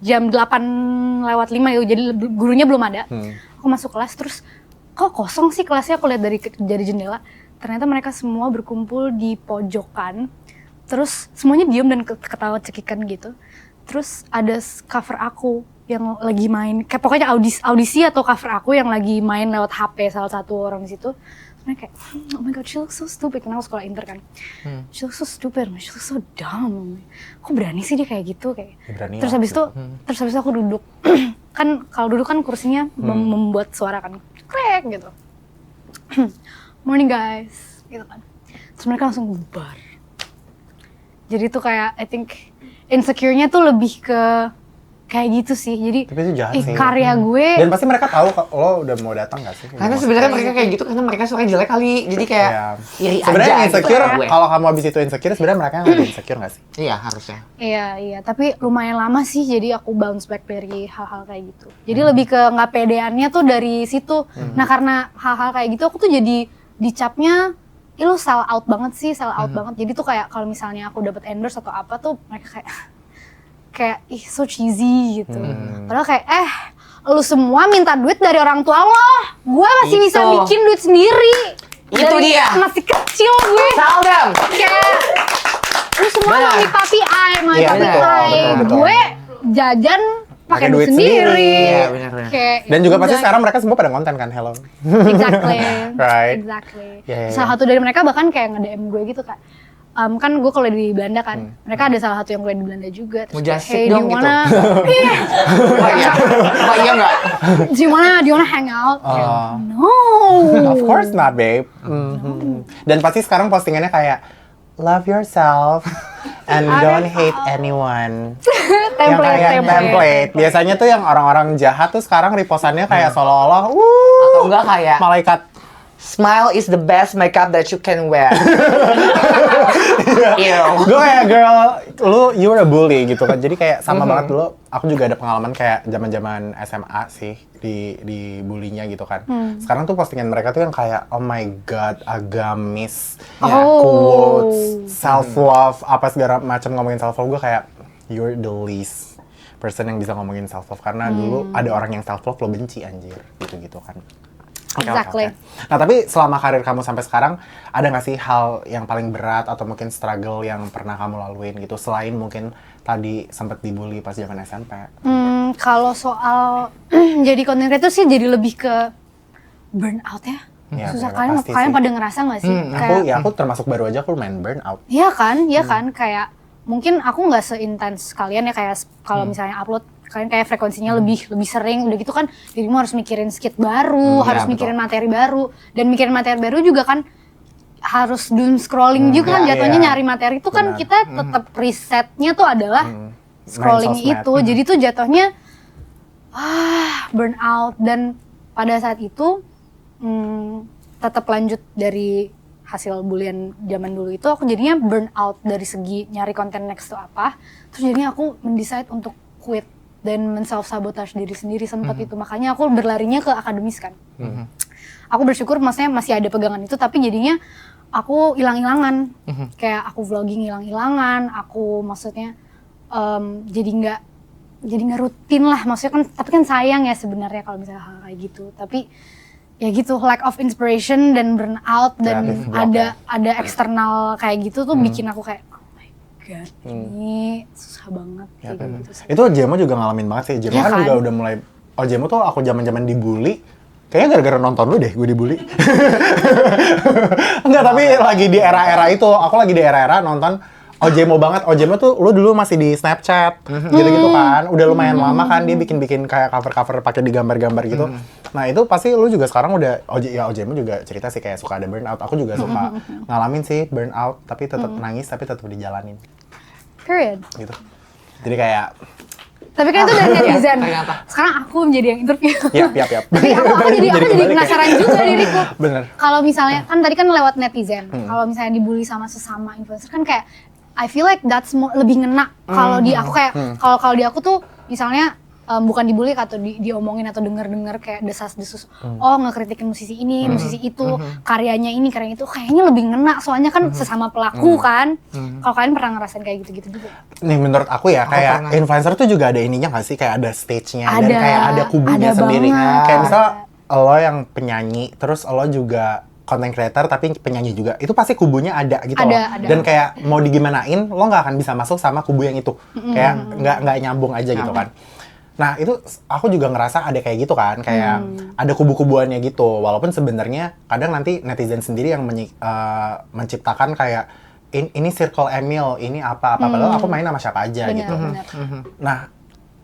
jam 8:05 gitu, jadi gurunya belum ada. Aku masuk kelas terus kok kosong sih kelasnya, aku lihat dari jendela. Ternyata mereka semua berkumpul di pojokan. Terus semuanya diam dan ketawa cekikan gitu. Terus ada cover aku yang lagi main, kayak pokoknya audisi atau cover aku yang lagi main lewat HP salah satu orang di situ. Mereka kayak, oh my god, she looks so stupid. Karena aku sekolah inter kan. She looks so stupid, she looks so dumb. Kok berani sih dia kayak gitu kayak. Berani terus lah, habis itu, terus habis itu aku duduk. Kan kalau duduk kan kursinya membuat suara kan, krek gitu. Morning guys, gitu kan. Terus mereka langsung bubar. Jadi tuh kayak, I think insecure-nya tuh lebih ke kayak gitu sih. Jadi Tapi itu jahat sih. karya gue. Dan pasti mereka tahu lo udah mau datang gak sih? Karena sebenarnya mereka kayak gitu karena mereka suaranya jelek kali. Jadi kayak iri aja. Sebenarnya insecure, gitu gue. kalau kamu habis itu insecure, sebenarnya mereka yang lebih insecure gak sih? Iya, harusnya. Iya, tapi lumayan lama sih jadi aku bounce back dari hal-hal kayak gitu. Jadi lebih ke nggak pedeannya tuh dari situ. Nah karena hal-hal kayak gitu aku tuh jadi dicapnya, ih lu sell out banget sih, sell out banget. Jadi tuh kayak kalau misalnya aku dapat endorse atau apa tuh mereka kayak ih so cheesy gitu. Padahal kayak lu semua minta duit dari orang tua lo, gue masih bisa Itu. bikin duit sendiri. Itu Dari dia. masih kecil gue. Seldom. Kayak lu semua Benar. mami papi ai, mami Iya, papi betul, ai. betul. Gue jajan pakai Pakai duit duit sendiri. sendiri. Iya, benar-benar. Kayak, Dan juga pasti udah. sekarang mereka semua pada konten kan, hello. Exactly. Right. Exactly. Yeah. Salah satu dari mereka bahkan kayak nge-DM gue gitu Kak. Kan gue kalau di Belanda kan, mereka ada salah satu yang kuliah di Belanda juga. Mau kayak, jasik hey, do dong you gitu." wanna, Oh iya. Oh iya enggak? do you wanna hang out? Oh. No. Of course not, babe. Dan pasti sekarang postingannya kayak love yourself and don't hate anyone. Yang kayak template. Biasanya tuh yang orang-orang jahat tuh sekarang repostannya kayak seolah-olah Atau enggak kayak malaikat. smile is the best makeup that you can wear. Ew. Gue kayak girl, you were a bully gitu kan. Jadi kayak sama banget dulu. Aku juga ada pengalaman kayak zaman-zaman SMA sih di bulinya gitu kan. Sekarang tuh postingan mereka tuh yang kayak oh my god, agamis, quotes, self love, apa segala macam ngomongin self love. Gue kayak you're the least person yang bisa ngomongin self love karena dulu ada orang yang self love lo benci anjir gitu kan. Oke. Nah tapi selama karir kamu sampai sekarang ada nggak sih hal yang paling berat atau mungkin struggle yang pernah kamu laluin gitu selain mungkin tadi sempat dibully pas zaman SMP? Kalau soal jadi content creator sih jadi lebih ke burnout ya. Ya, Susah bener, kalian pasti kalian sih. pada ngerasa nggak sih? Aku termasuk baru aja aku main burnout. Iya kan kayak mungkin aku nggak seintens kalian ya kayak kalau misalnya upload kalian kayak frekuensinya lebih sering udah gitu kan dirimu harus mikirin skit baru, harus betul. mikirin materi baru dan mikirin materi baru juga kan harus doom scrolling juga kan jatuhnya nyari materi itu kan kita tetap risetnya tuh adalah scrolling Main sosmed. itu jadi tuh jatuhnya burnout dan pada saat itu tetap lanjut dari hasil bulian zaman dulu itu aku jadinya burnout dari segi nyari konten next tuh apa terus jadinya aku mendecide untuk quit dan men-self sabotage diri sendiri sempat itu makanya aku berlarinya ke akademis kan aku bersyukur maksudnya masih ada pegangan itu tapi jadinya aku hilang-hilangan kayak aku vlogging hilang-hilangan aku maksudnya jadi nggak rutin lah maksudnya kan tapi kan sayang ya sebenarnya kalau misalnya hal kayak gitu tapi ya gitu lack of inspiration dan burnout dan Creative block, ada eksternal kayak gitu tuh bikin aku kayak oh my god ini susah banget kayak gitu sih. Itu Jemo juga ngalamin banget sih. Jemo Iya kan kan? juga udah mulai. Oh Jemo tuh aku zaman-zaman dibully. Kayaknya gara-gara nonton lu deh, gue dibully. Enggak, tapi lagi di era-era itu. Aku lagi di era-era nonton. Oh Jemo banget. Oh Jemo tuh lu dulu masih di Snapchat, gitu-gitu kan. Udah lumayan lama kan dia bikin-bikin kayak cover-cover pakai digambar-gambar gitu. Nah itu pasti lu juga sekarang udah. Oh Jemo juga cerita sih kayak suka ada burnout. Aku juga suka ngalamin sih burnout, tapi tetap nangis, tapi tetap dijalanin. Period. Gitu. Jadi kayak Tapi kan itu dari netizen. ternyata. Sekarang aku menjadi yang interview. Yap. Tapi aku jadi kebalik ya. penasaran juga diriku. Bener. Kalau misalnya kan tadi kan lewat netizen. Kalau misalnya dibully sama sesama influencer kan kayak I feel like that's lebih ngena kalau di aku kayak kalau di aku tuh misalnya bukan dibully atau diomongin atau denger kayak desas-desus ngekritikin musisi ini, musisi itu, karyanya itu kayaknya lebih ngena soalnya kan sesama pelaku kan. Kalau kalian pernah ngerasain kayak gitu-gitu juga? Nih menurut aku ya kayak influencer tuh juga ada ininya nggak sih, kayak ada stage-nya dan kayak ada kubunya sendiri. Kayak misal lo yang penyanyi, terus lo juga content creator tapi penyanyi juga, itu pasti kubunya ada gitu loh. Dan kayak mau digimanain lo nggak akan bisa masuk sama kubu yang itu, kayak nggak nyambung aja gitu kan. Nah itu aku juga ngerasa ada kayak gitu kan, kayak ada kubu-kubuannya gitu. Walaupun sebenarnya kadang nanti netizen sendiri yang menciptakan kayak ini circle Emil, ini apa padahal aku main sama siapa aja gitu. Nah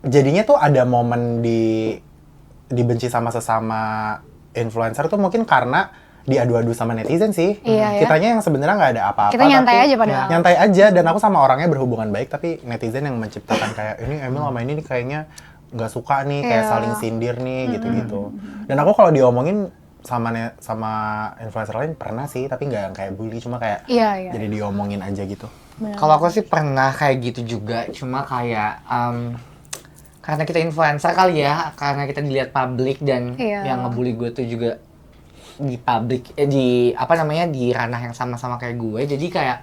jadinya tuh ada momen dibenci sama sesama influencer tuh mungkin karena diadu-adu sama netizen sih. Kitanya yang sebenarnya nggak ada apa-apa. Kita nyantai aja padahal. Nyantai aja, dan aku sama orangnya berhubungan baik, tapi netizen yang menciptakan kayak ini Emil sama ini kayaknya nggak suka nih, kayak saling sindir nih gitu-gitu. Dan aku kalau diomongin sama influencer lain pernah sih, tapi nggak yang kayak bully, cuma kayak jadi diomongin aja gitu. Kalau aku sih pernah kayak gitu juga, cuma kayak karena kita influencer kali ya, karena kita dilihat publik dan yang ngebully gue tuh juga di publik, di ranah yang sama-sama kayak gue. Jadi kayak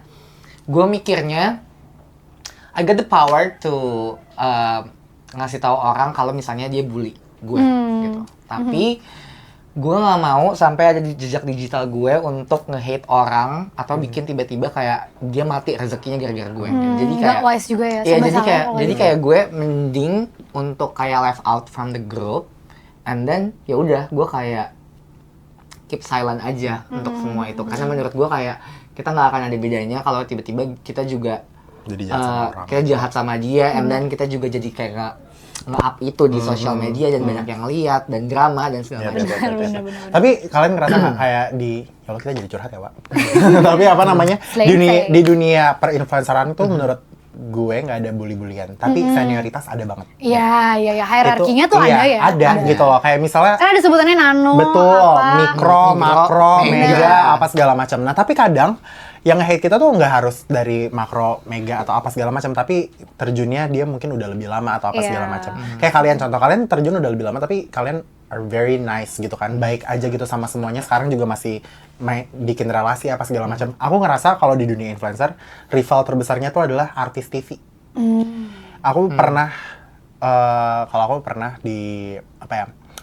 gue mikirnya I got the power to ngasih tahu orang kalau misalnya dia bully gue gitu. Tapi gue nggak mau sampai ada di jejak digital gue untuk nge-hate orang atau bikin tiba-tiba kayak dia mati rezekinya gara-gara gue. Jadi kayak wise juga ya. Iya, jadi kayak gue mending untuk kayak left out from the group, and then ya udah gue kayak keep silent aja untuk semua itu. Karena menurut gue kayak kita nggak akan ada bedanya kalau tiba-tiba kita juga jadi jahat sama orang. Kita jahat sama dia, and then kita juga jadi kayak nge-up itu di sosial media dan banyak yang lihat dan drama dan segala macam. Tapi kalian ngerasa nggak kayak kalau kita jadi curhat ya Pak? Tapi apa namanya di dunia perinfluenceran tuh menurut gue nggak ada bully-bulian, tapi senioritas ada banget. Iya, hierarkinya tuh ada ya. Ada gitu loh, kayak misalnya. Kan ada sebutannya nano. Betul, mikro, makro, mega, apa segala macam. Nah tapi kadang yang hate kita tuh nggak harus dari makro, mega atau apa segala macam, tapi terjunnya dia mungkin udah lebih lama atau apa segala macam. Kayak kalian terjun udah lebih lama, tapi kalian are very nice gitu kan, baik aja gitu sama semuanya. Sekarang juga masih bikin relasi apa segala macam. Aku ngerasa kalau di dunia influencer, rival terbesarnya tuh adalah artis TV. Aku pernah, kalau aku pernah di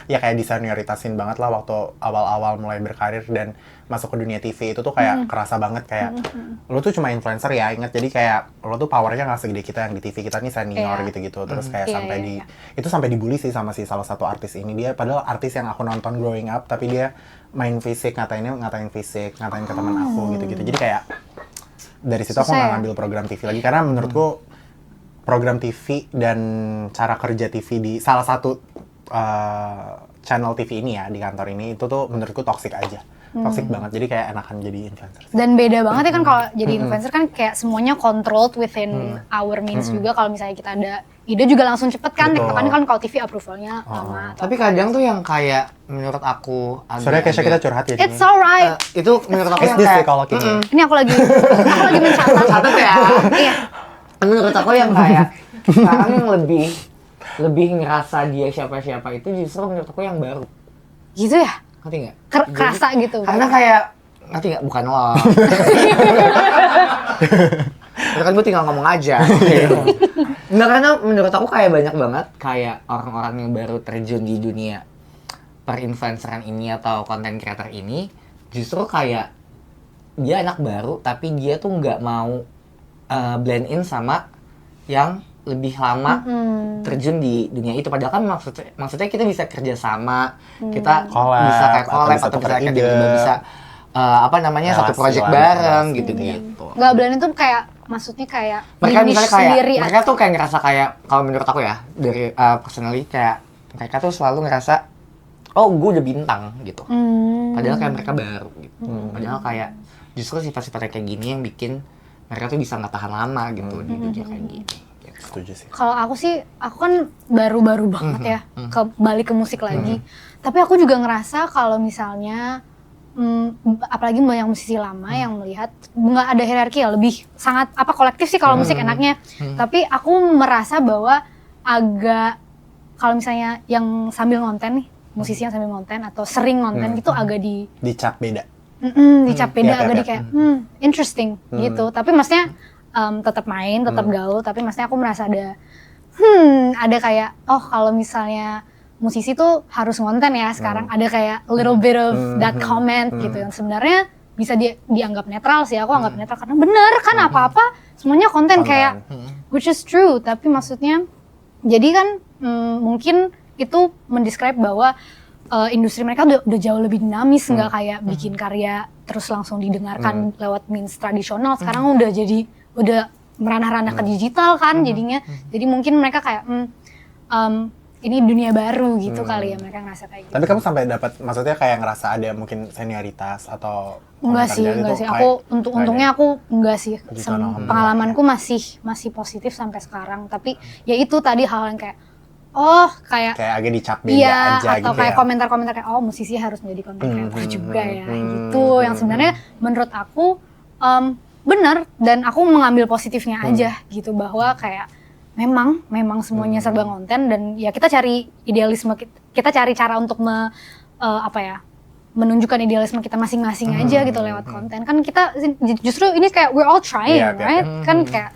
ya kayak disenioritasin banget lah waktu awal-awal mulai berkarir dan masuk ke dunia TV. Itu tuh kayak kerasa banget kayak lo tuh cuma influencer ya, ingat, jadi kayak lo tuh powernya nggak segede kita yang di TV, kita nih senior gitu-gitu. Terus kayak sampai dibully sih sama si salah satu artis ini. Dia padahal artis yang aku nonton growing up, tapi dia main fisik, ngatain ke teman aku gitu-gitu. Jadi kayak dari situ aku nggak ngambil program TV lagi, karena menurutku program TV dan cara kerja TV di salah satu channel TV ini ya, di kantor ini, itu tuh menurutku toxic aja. Toxic banget, jadi kayak enakan jadi influencer. Dan beda banget ya kan kalau jadi influencer kan kayak semuanya controlled within our means juga. Kalau misalnya kita ada ide juga langsung cepet kan, kan kalau TV approval-nya lama. Tapi kadang tuh yang kayak menurut aku Sorry Kesha, kita curhat ya. It's alright. Itu menurut aku yang kayak kalau gini. Ini aku lagi mencatat ya. Iya. Menurut aku yang kayak sekarang yang lebih ngerasa dia siapa-siapa itu justru menurut aku yang baru. Gitu ya? Ngerti nggak? Kerasa gitu. Karena kayak, ngerti nggak? Bukan lo. Kan gue tinggal ngomong aja. Nggak, karena menurut aku kayak banyak banget kayak orang-orang yang baru terjun di dunia perinfluenceran ini atau content creator ini, justru kayak dia anak baru tapi dia tuh nggak mau blend in sama yang lebih lama terjun di dunia itu. Padahal kan maksudnya kita bisa kerja sama, kita bisa kayak collab atau bisa kayak tiba-tiba bisa satu project bareng gitu-gitu. Nggak blend itu kayak maksudnya kayak mereka misalnya kayak sendiri mereka tuh kayak ngerasa kayak, kalau menurut aku ya dari personally, kayak mereka tuh selalu ngerasa gue udah bintang gitu. Padahal kayak mereka baru gitu. Padahal kayak justru sifat-sifatnya kayak gini yang bikin mereka tuh bisa nggak tahan lama gitu di dunia kayak gini. Setuju sih. Kalau aku kan baru-baru banget ya balik ke musik lagi. Tapi aku juga ngerasa kalau misalnya apalagi banyak musisi lama yang melihat nggak ada hierarki ya, lebih sangat kolektif sih kalau musik enaknya. Tapi aku merasa bahwa agak kalau misalnya yang sambil ngonten nih, musisi yang sambil ngonten atau sering ngonten gitu agak dicap beda. Dicap beda, Iya, agak iya, di kayak interesting gitu. Tapi maksudnya tetap main, tetap gaul, tapi maksudnya aku merasa ada kayak kalau misalnya musisi tuh harus ngonten ya sekarang, ada kayak a little bit of that comment gitu yang sebenarnya bisa dianggap netral sih. Aku anggap netral karena bener kan apa-apa semuanya konten kayak which is true, tapi maksudnya jadi kan mungkin itu mendescribe bahwa industri mereka udah jauh lebih dinamis, nggak kayak bikin karya terus langsung didengarkan lewat means tradisional. Sekarang udah meranah-ranah ke digital kan jadinya. Jadi mungkin mereka kayak ini dunia baru gitu kali ya, mereka ngerasa kayak gitu. Tapi kamu sampai dapat, maksudnya kayak ngerasa ada mungkin senioritas atau enggak sih. Aku untungnya aku enggak sih. Pengalamanku masih positif sampai sekarang. Tapi ya itu tadi hal yang kayak kayak agak dicap beda aja atau gitu kayak ya. komentar-komentar kayak musisi harus menjadi content creator juga ya gitu. Yang sebenarnya menurut aku benar, dan aku mengambil positifnya aja gitu, bahwa kayak memang semuanya serba konten, dan ya kita cari idealisme, kita cari cara untuk menunjukkan idealisme kita masing-masing aja gitu lewat konten. Kan kita justru ini kayak we're all trying, right? Kan kayak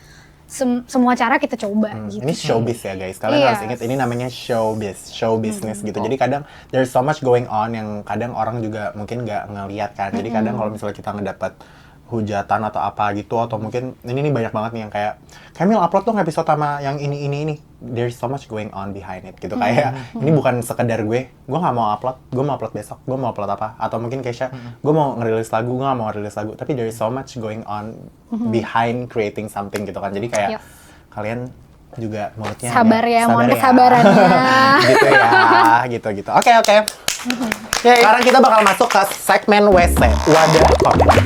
semua cara kita coba gitu. Ini showbiz ya guys, kalian harus ingat ini namanya show business gitu. Jadi kadang there's so much going on yang kadang orang juga mungkin nggak ngeliat kan. Jadi kadang kalau misalnya kita ngedapat hujatan atau apa gitu, atau mungkin ini nih banyak banget nih yang kayak Camille upload dong episode sama yang ini. There's so much going on behind it gitu. Kayak ini bukan sekedar gue nggak mau upload, gue mau upload besok, gue mau upload apa, atau mungkin Kesha gue mau ngerilis lagu, gue nggak mau ngerilis lagu, tapi there's so much going on behind creating something gitu kan. Jadi kayak kalian juga mulutnya sabar ya, mohon kesabarannya gitu ya, gitu. Oke. Sekarang kita bakal masuk ke segmen WC, wadah komen.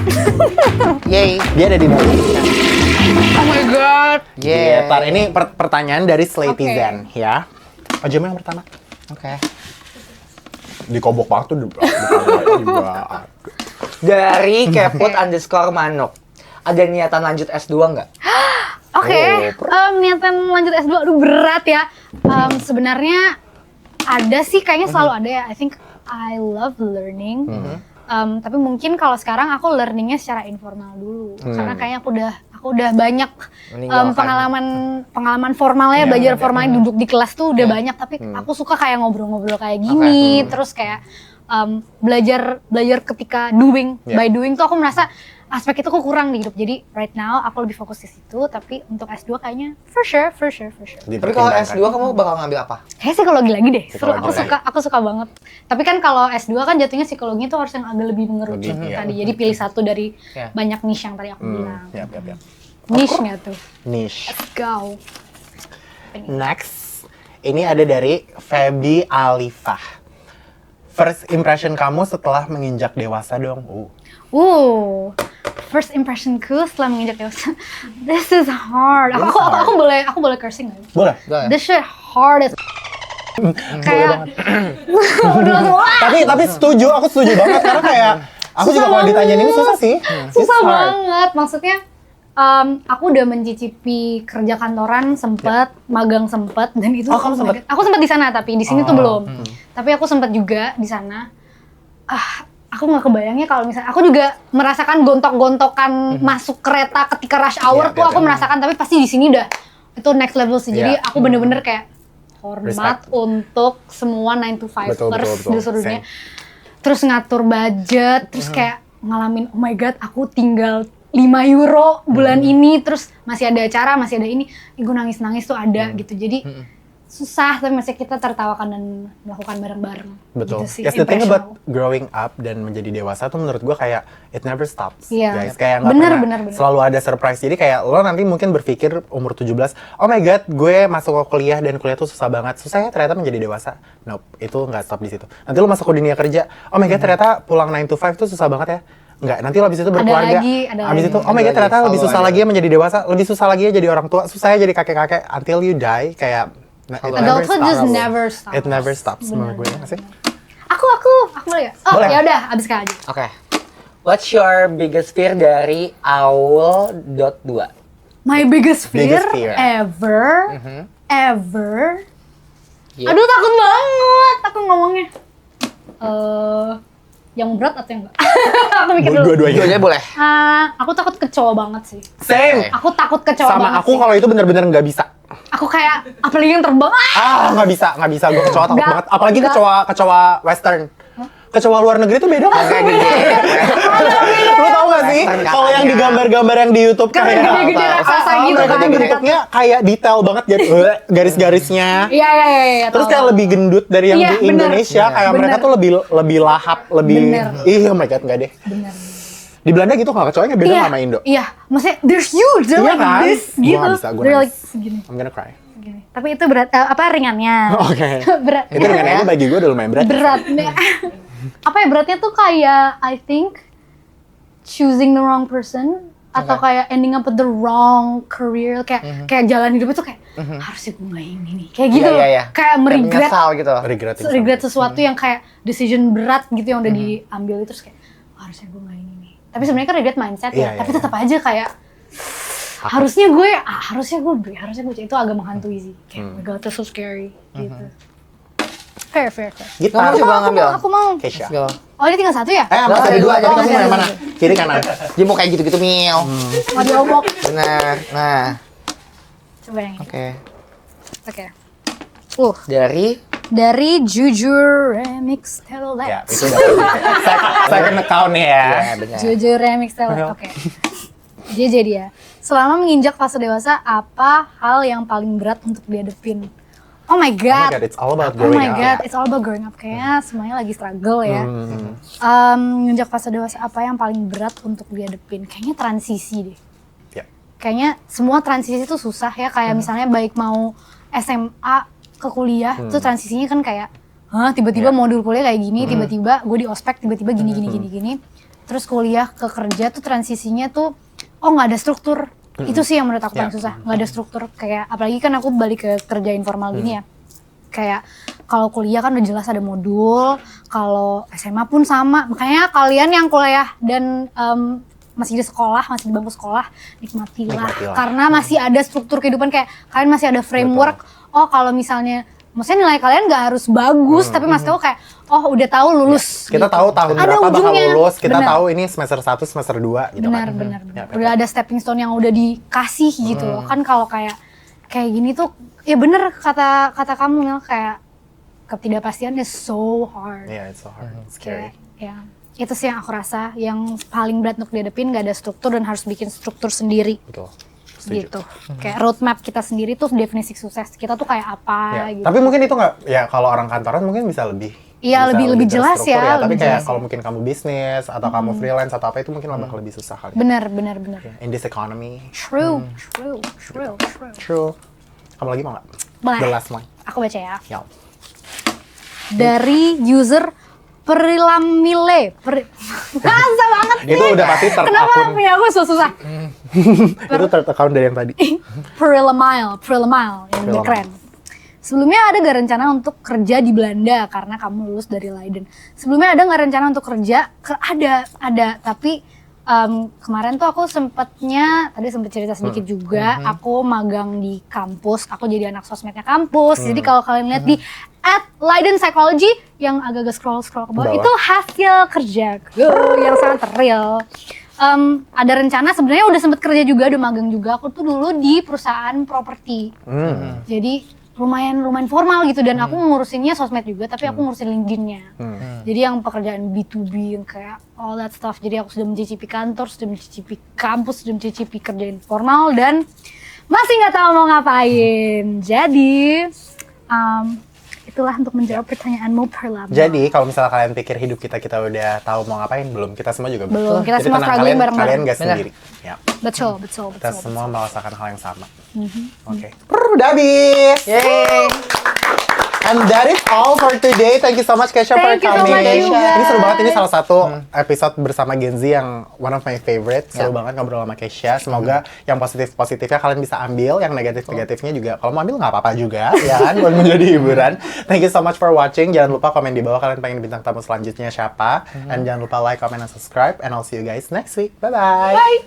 Yay, dia ada di dalam. Oh my god. Yeah. Ini pertanyaan dari Slaty Zen ya. Aja yang pertama. Oke. Dikobok banget tuh juga. Dari Keput_manuk. Ada niatan lanjut S2 nggak? Oke. Niatan lanjut S2, aduh berat ya. Sebenarnya ada sih, kayaknya selalu ada ya. I think I love learning. Tapi mungkin kalau sekarang aku learningnya secara informal dulu. Karena kayaknya aku udah banyak pengalaman formalnya, belajar formalnya, duduk di kelas tuh udah banyak. Tapi aku suka kayak ngobrol-ngobrol kayak gini. Terus kayak belajar ketika by doing tuh aku merasa aspek itu kok kurang di hidup. Jadi right now aku lebih fokus di situ, tapi untuk S2 kayaknya for sure. Tapi kalau S2 kamu bakal ngambil apa? Kayak psikologi lagi deh. Psikologi Aku suka banget. Tapi kan kalau S2 kan jatuhnya psikologi itu harus yang agak lebih mengerucut tadi. Jadi pilih satu dari banyak niche yang tadi aku bilang. Niche-nya tuh. Niche. Let's go. Next, ini ada dari Feby Alifah. First impression kamu setelah menginjak dewasa dong. First impressionku setelah menginjak dewasa. This is hard. Aku boleh cursing nggak? Boleh. This shit hard as kayak udah semua. Tapi aku setuju banget karena kayak aku juga kalau ditanyain ini susah sih. Susah banget. Maksudnya aku udah mencicipi kerja kantoran sempet, magang sempet, dan itu kamu sempet? Aku sempet di sana, tapi di sini tuh belum. Tapi aku sempet juga di sana. Aku nggak kebayangnya kalau misalnya aku juga merasakan gontok-gontokan masuk kereta ketika rush hour tuh aku merasakan, tapi pasti di sini udah itu next level sih. Jadi aku bener-bener kayak hormat untuk semua 9 to 5ers di seluruh dunia. Terus ngatur budget, terus kayak ngalamin, oh my god, aku tinggal 5 euro bulan ini, terus masih ada acara, masih ada ini, gue nangis-nangis tuh ada gitu. Jadi susah, tapi masih kita tertawakan dan melakukan bareng-bareng. Betul. Gitu sih, Yes, the thing about growing up dan menjadi dewasa tuh menurut gue kayak it never stops. Iya. Guys, kayak nggak pernah selalu ada surprise. Jadi kayak lo nanti mungkin berpikir umur 17, oh my god, gue masuk ke kuliah dan kuliah tuh susah banget. Susah ya ternyata menjadi dewasa. Nope, itu nggak stop di situ. Nanti lo masuk ke dunia kerja, oh my god, ternyata pulang 9 to 5 tuh susah banget ya. Enggak, nanti lo abis itu berkeluarga. Abis itu, oh my god, ternyata lebih susah lagi ya menjadi dewasa, lebih susah lagi ya jadi orang tua, susah ya jadi kakek-kakek until you die, kayak adulthood just never stops. It never stops menurut gue sih. Aku boleh ya? Oh, ya udah, abis kali aja. Oke. What's your biggest fear dari Aul.2? My biggest fear ever Yep. Aduh takut banget aku ngomongnya. Yang berat atau yang enggak? Aku mikir dulu. Dua-duanya boleh. Aku takut kecoa banget sih. Same. Aku takut kecoa Sama banget aku sih. kalau itu bener-bener nggak bisa. Aku kayak apalagi yang terbang. Nggak bisa. Gue kecoa takut Nggak, banget. Apalagi nggak. kecoa western. Kecoa luar negeri tuh beda kan? Kayak gede. Lu tau gak sih? Western Kalau yang di katanya. gambar-gambar yang di YouTube Kan kayak gede-gede raksasa gitu mereka kan, tuh mereka bentuknya kayak detail banget jadi garis-garisnya. Iya. Terus tahu. kayak lebih gendut dari yang Iya, di bener. Indonesia. Kayak Bener. mereka tuh lebih lahap, lebih. Bener. Oh my god, enggak deh. Bener. Di Belanda gitu nggak kecoanya beda sama Indo. Iya, maksudnya they're huge, they're Iya like kan? this Gua gitu. nggak bisa, gua They're nangis. like segini. I'm gonna cry. Gini. Tapi itu berat, ringannya. Oke. Berat. Itu dengan itu bagi gue udah lumayan berat. Beratnya. Apa ya beratnya tuh kayak I think choosing the wrong person atau kayak ending up with the wrong career kayak jalan hidupnya tuh kayak harusnya gue nggak ini nih kayak gitu Iya. kayak meregret Menyesal gitu. Regret sesuatu yang kayak decision berat gitu yang udah diambil itu terus kayak harusnya gue nggak ini nih tapi sebenarnya kan regret mindset ya Iya, tapi iya. tetap aja kayak harusnya gue itu agak menghantui sih kayak oh my god that's so scary gitu fair Gitar. Kamu coba ngambil. aku mau Keisha. Go. oh ini tinggal satu ya Masih ada dua, jadi Oh, kamu masih mau yang ada mana? Kiri kanan. Dia mau kayak gitu-gitu Mil. mau diomong Benar. Nah, coba yang ini oke. oke dari Jujur Remix Telolet. Ya, itu udah second account nih ya. Iya, benar. Jujur Remix Telolet. Oke. Jadi ya. Selama menginjak fase dewasa, apa hal yang paling berat untuk dihadapin? Oh my Oh my god. god, it's all about Oh growing my up. god, it's all about growing up. Kayaknya semuanya lagi struggle ya. Menginjak fase dewasa, apa yang paling berat untuk dihadapin? Kayaknya transisi deh. Ya. Kayaknya semua transisi itu susah ya. Kayak misalnya baik mau SMA ke kuliah, tuh transisinya kan kayak, tiba-tiba modul kuliah kayak gini, tiba-tiba gue di ospek, tiba-tiba gini. Terus kuliah ke kerja tuh transisinya tuh, nggak ada struktur. Itu sih yang menurut aku paling susah, nggak ada struktur. Kayak apalagi kan aku balik ke kerja informal gini ya. Kayak kalau kuliah kan udah jelas ada modul, kalau SMA pun sama. Makanya kalian yang kuliah dan masih di sekolah, masih di bangku sekolah, nikmatilah. Karena masih ada struktur kehidupan kayak kalian masih ada framework. Oh kalau misalnya, maksudnya nilai kalian nggak harus bagus, tapi mas tahu kayak, udah tahu lulus. Kita gitu. tahu tahun Ada berapa bakal ujungnya. lulus, kita Bener. tahu ini semester 1, semester 2 gitu Benar. Ya, Udah ada stepping stone yang udah dikasih gitu loh. Kan kalau kayak gini tuh, ya bener kata kamu Mel, kayak ketidakpastian is so hard. Yeah, it's so hard, it's scary. Kayak, ya itu sih yang aku rasa yang paling berat untuk dihadapin, gak ada struktur dan harus bikin struktur sendiri. Betul. Setuju. Gitu. Kayak roadmap kita sendiri tuh definisi sukses kita tuh kayak apa Ya, gitu. tapi mungkin itu nggak, ya kalau orang kantoran mungkin bisa lebih. Iya, bisa lebih jelas terstruktur ya, Tapi lebih kayak jelas kalau ya. mungkin kamu bisnis atau kamu freelance atau apa itu mungkin bakal lebih susah kali. Bener. In this economy. True. True. Kamu lagi mau nggak? Boleh. The last one. Aku baca ya. Ya. Dari user Perilamile. Masa banget nih. Itu udah pasti third Kenapa akun. punya aku susah? Itu third account dari yang tadi. Perilamile yang lebih Perilamile. keren. Sebelumnya ada gak rencana untuk kerja di Belanda karena kamu lulus dari Leiden? Sebelumnya ada gak rencana untuk kerja? Ada. Tapi kemarin tuh aku sempet cerita sedikit juga. Aku magang di kampus. Aku jadi anak sosmednya kampus. Jadi kalau kalian lihat di @Leiden Psychology yang agak-agak scroll ke bawah, itu hasil kerjaku yang sangat real. Ada rencana sebenarnya udah sempet kerja juga, udah magang juga. Aku tuh dulu di perusahaan properti. Jadi lumayan formal gitu dan aku ngurusinnya sosmed juga tapi aku ngurusin LinkedIn-nya. Jadi yang pekerjaan B2B yang kayak all that stuff. Jadi aku sudah mencicipi kantor, sudah mencicipi kampus, sudah mencicipi kerjaan formal dan masih nggak tahu mau ngapain. Jadi itulah untuk menjawab pertanyaanmu Perlama. Jadi kalau misalnya kalian pikir hidup kita udah tahu mau ngapain, belum. Kita semua juga Belum, kita Jadi semua tenang, struggling bareng-bareng. Kalian gak Benar. sendiri. Ya. Betul. Kita semua merasakan hal yang sama. Oke. Udah habis. Yeay. And that is all for today. Thank you so much Keisha for Thank you so coming. much juga. Ini seru banget, ini salah satu episode bersama Gen Z yang one of my favorite. Seru banget ngobrol sama Keisha. Semoga yang positif-positifnya kalian bisa ambil, yang negatif-negatifnya juga. Kalau mau ambil nggak apa-apa juga, ya kan? Buat menjadi hiburan. Thank you so much for watching. Jangan lupa komen di bawah kalian pengen bintang tamu selanjutnya siapa. And jangan lupa like, comment, and subscribe. And I'll see you guys next week. Bye-bye. Bye.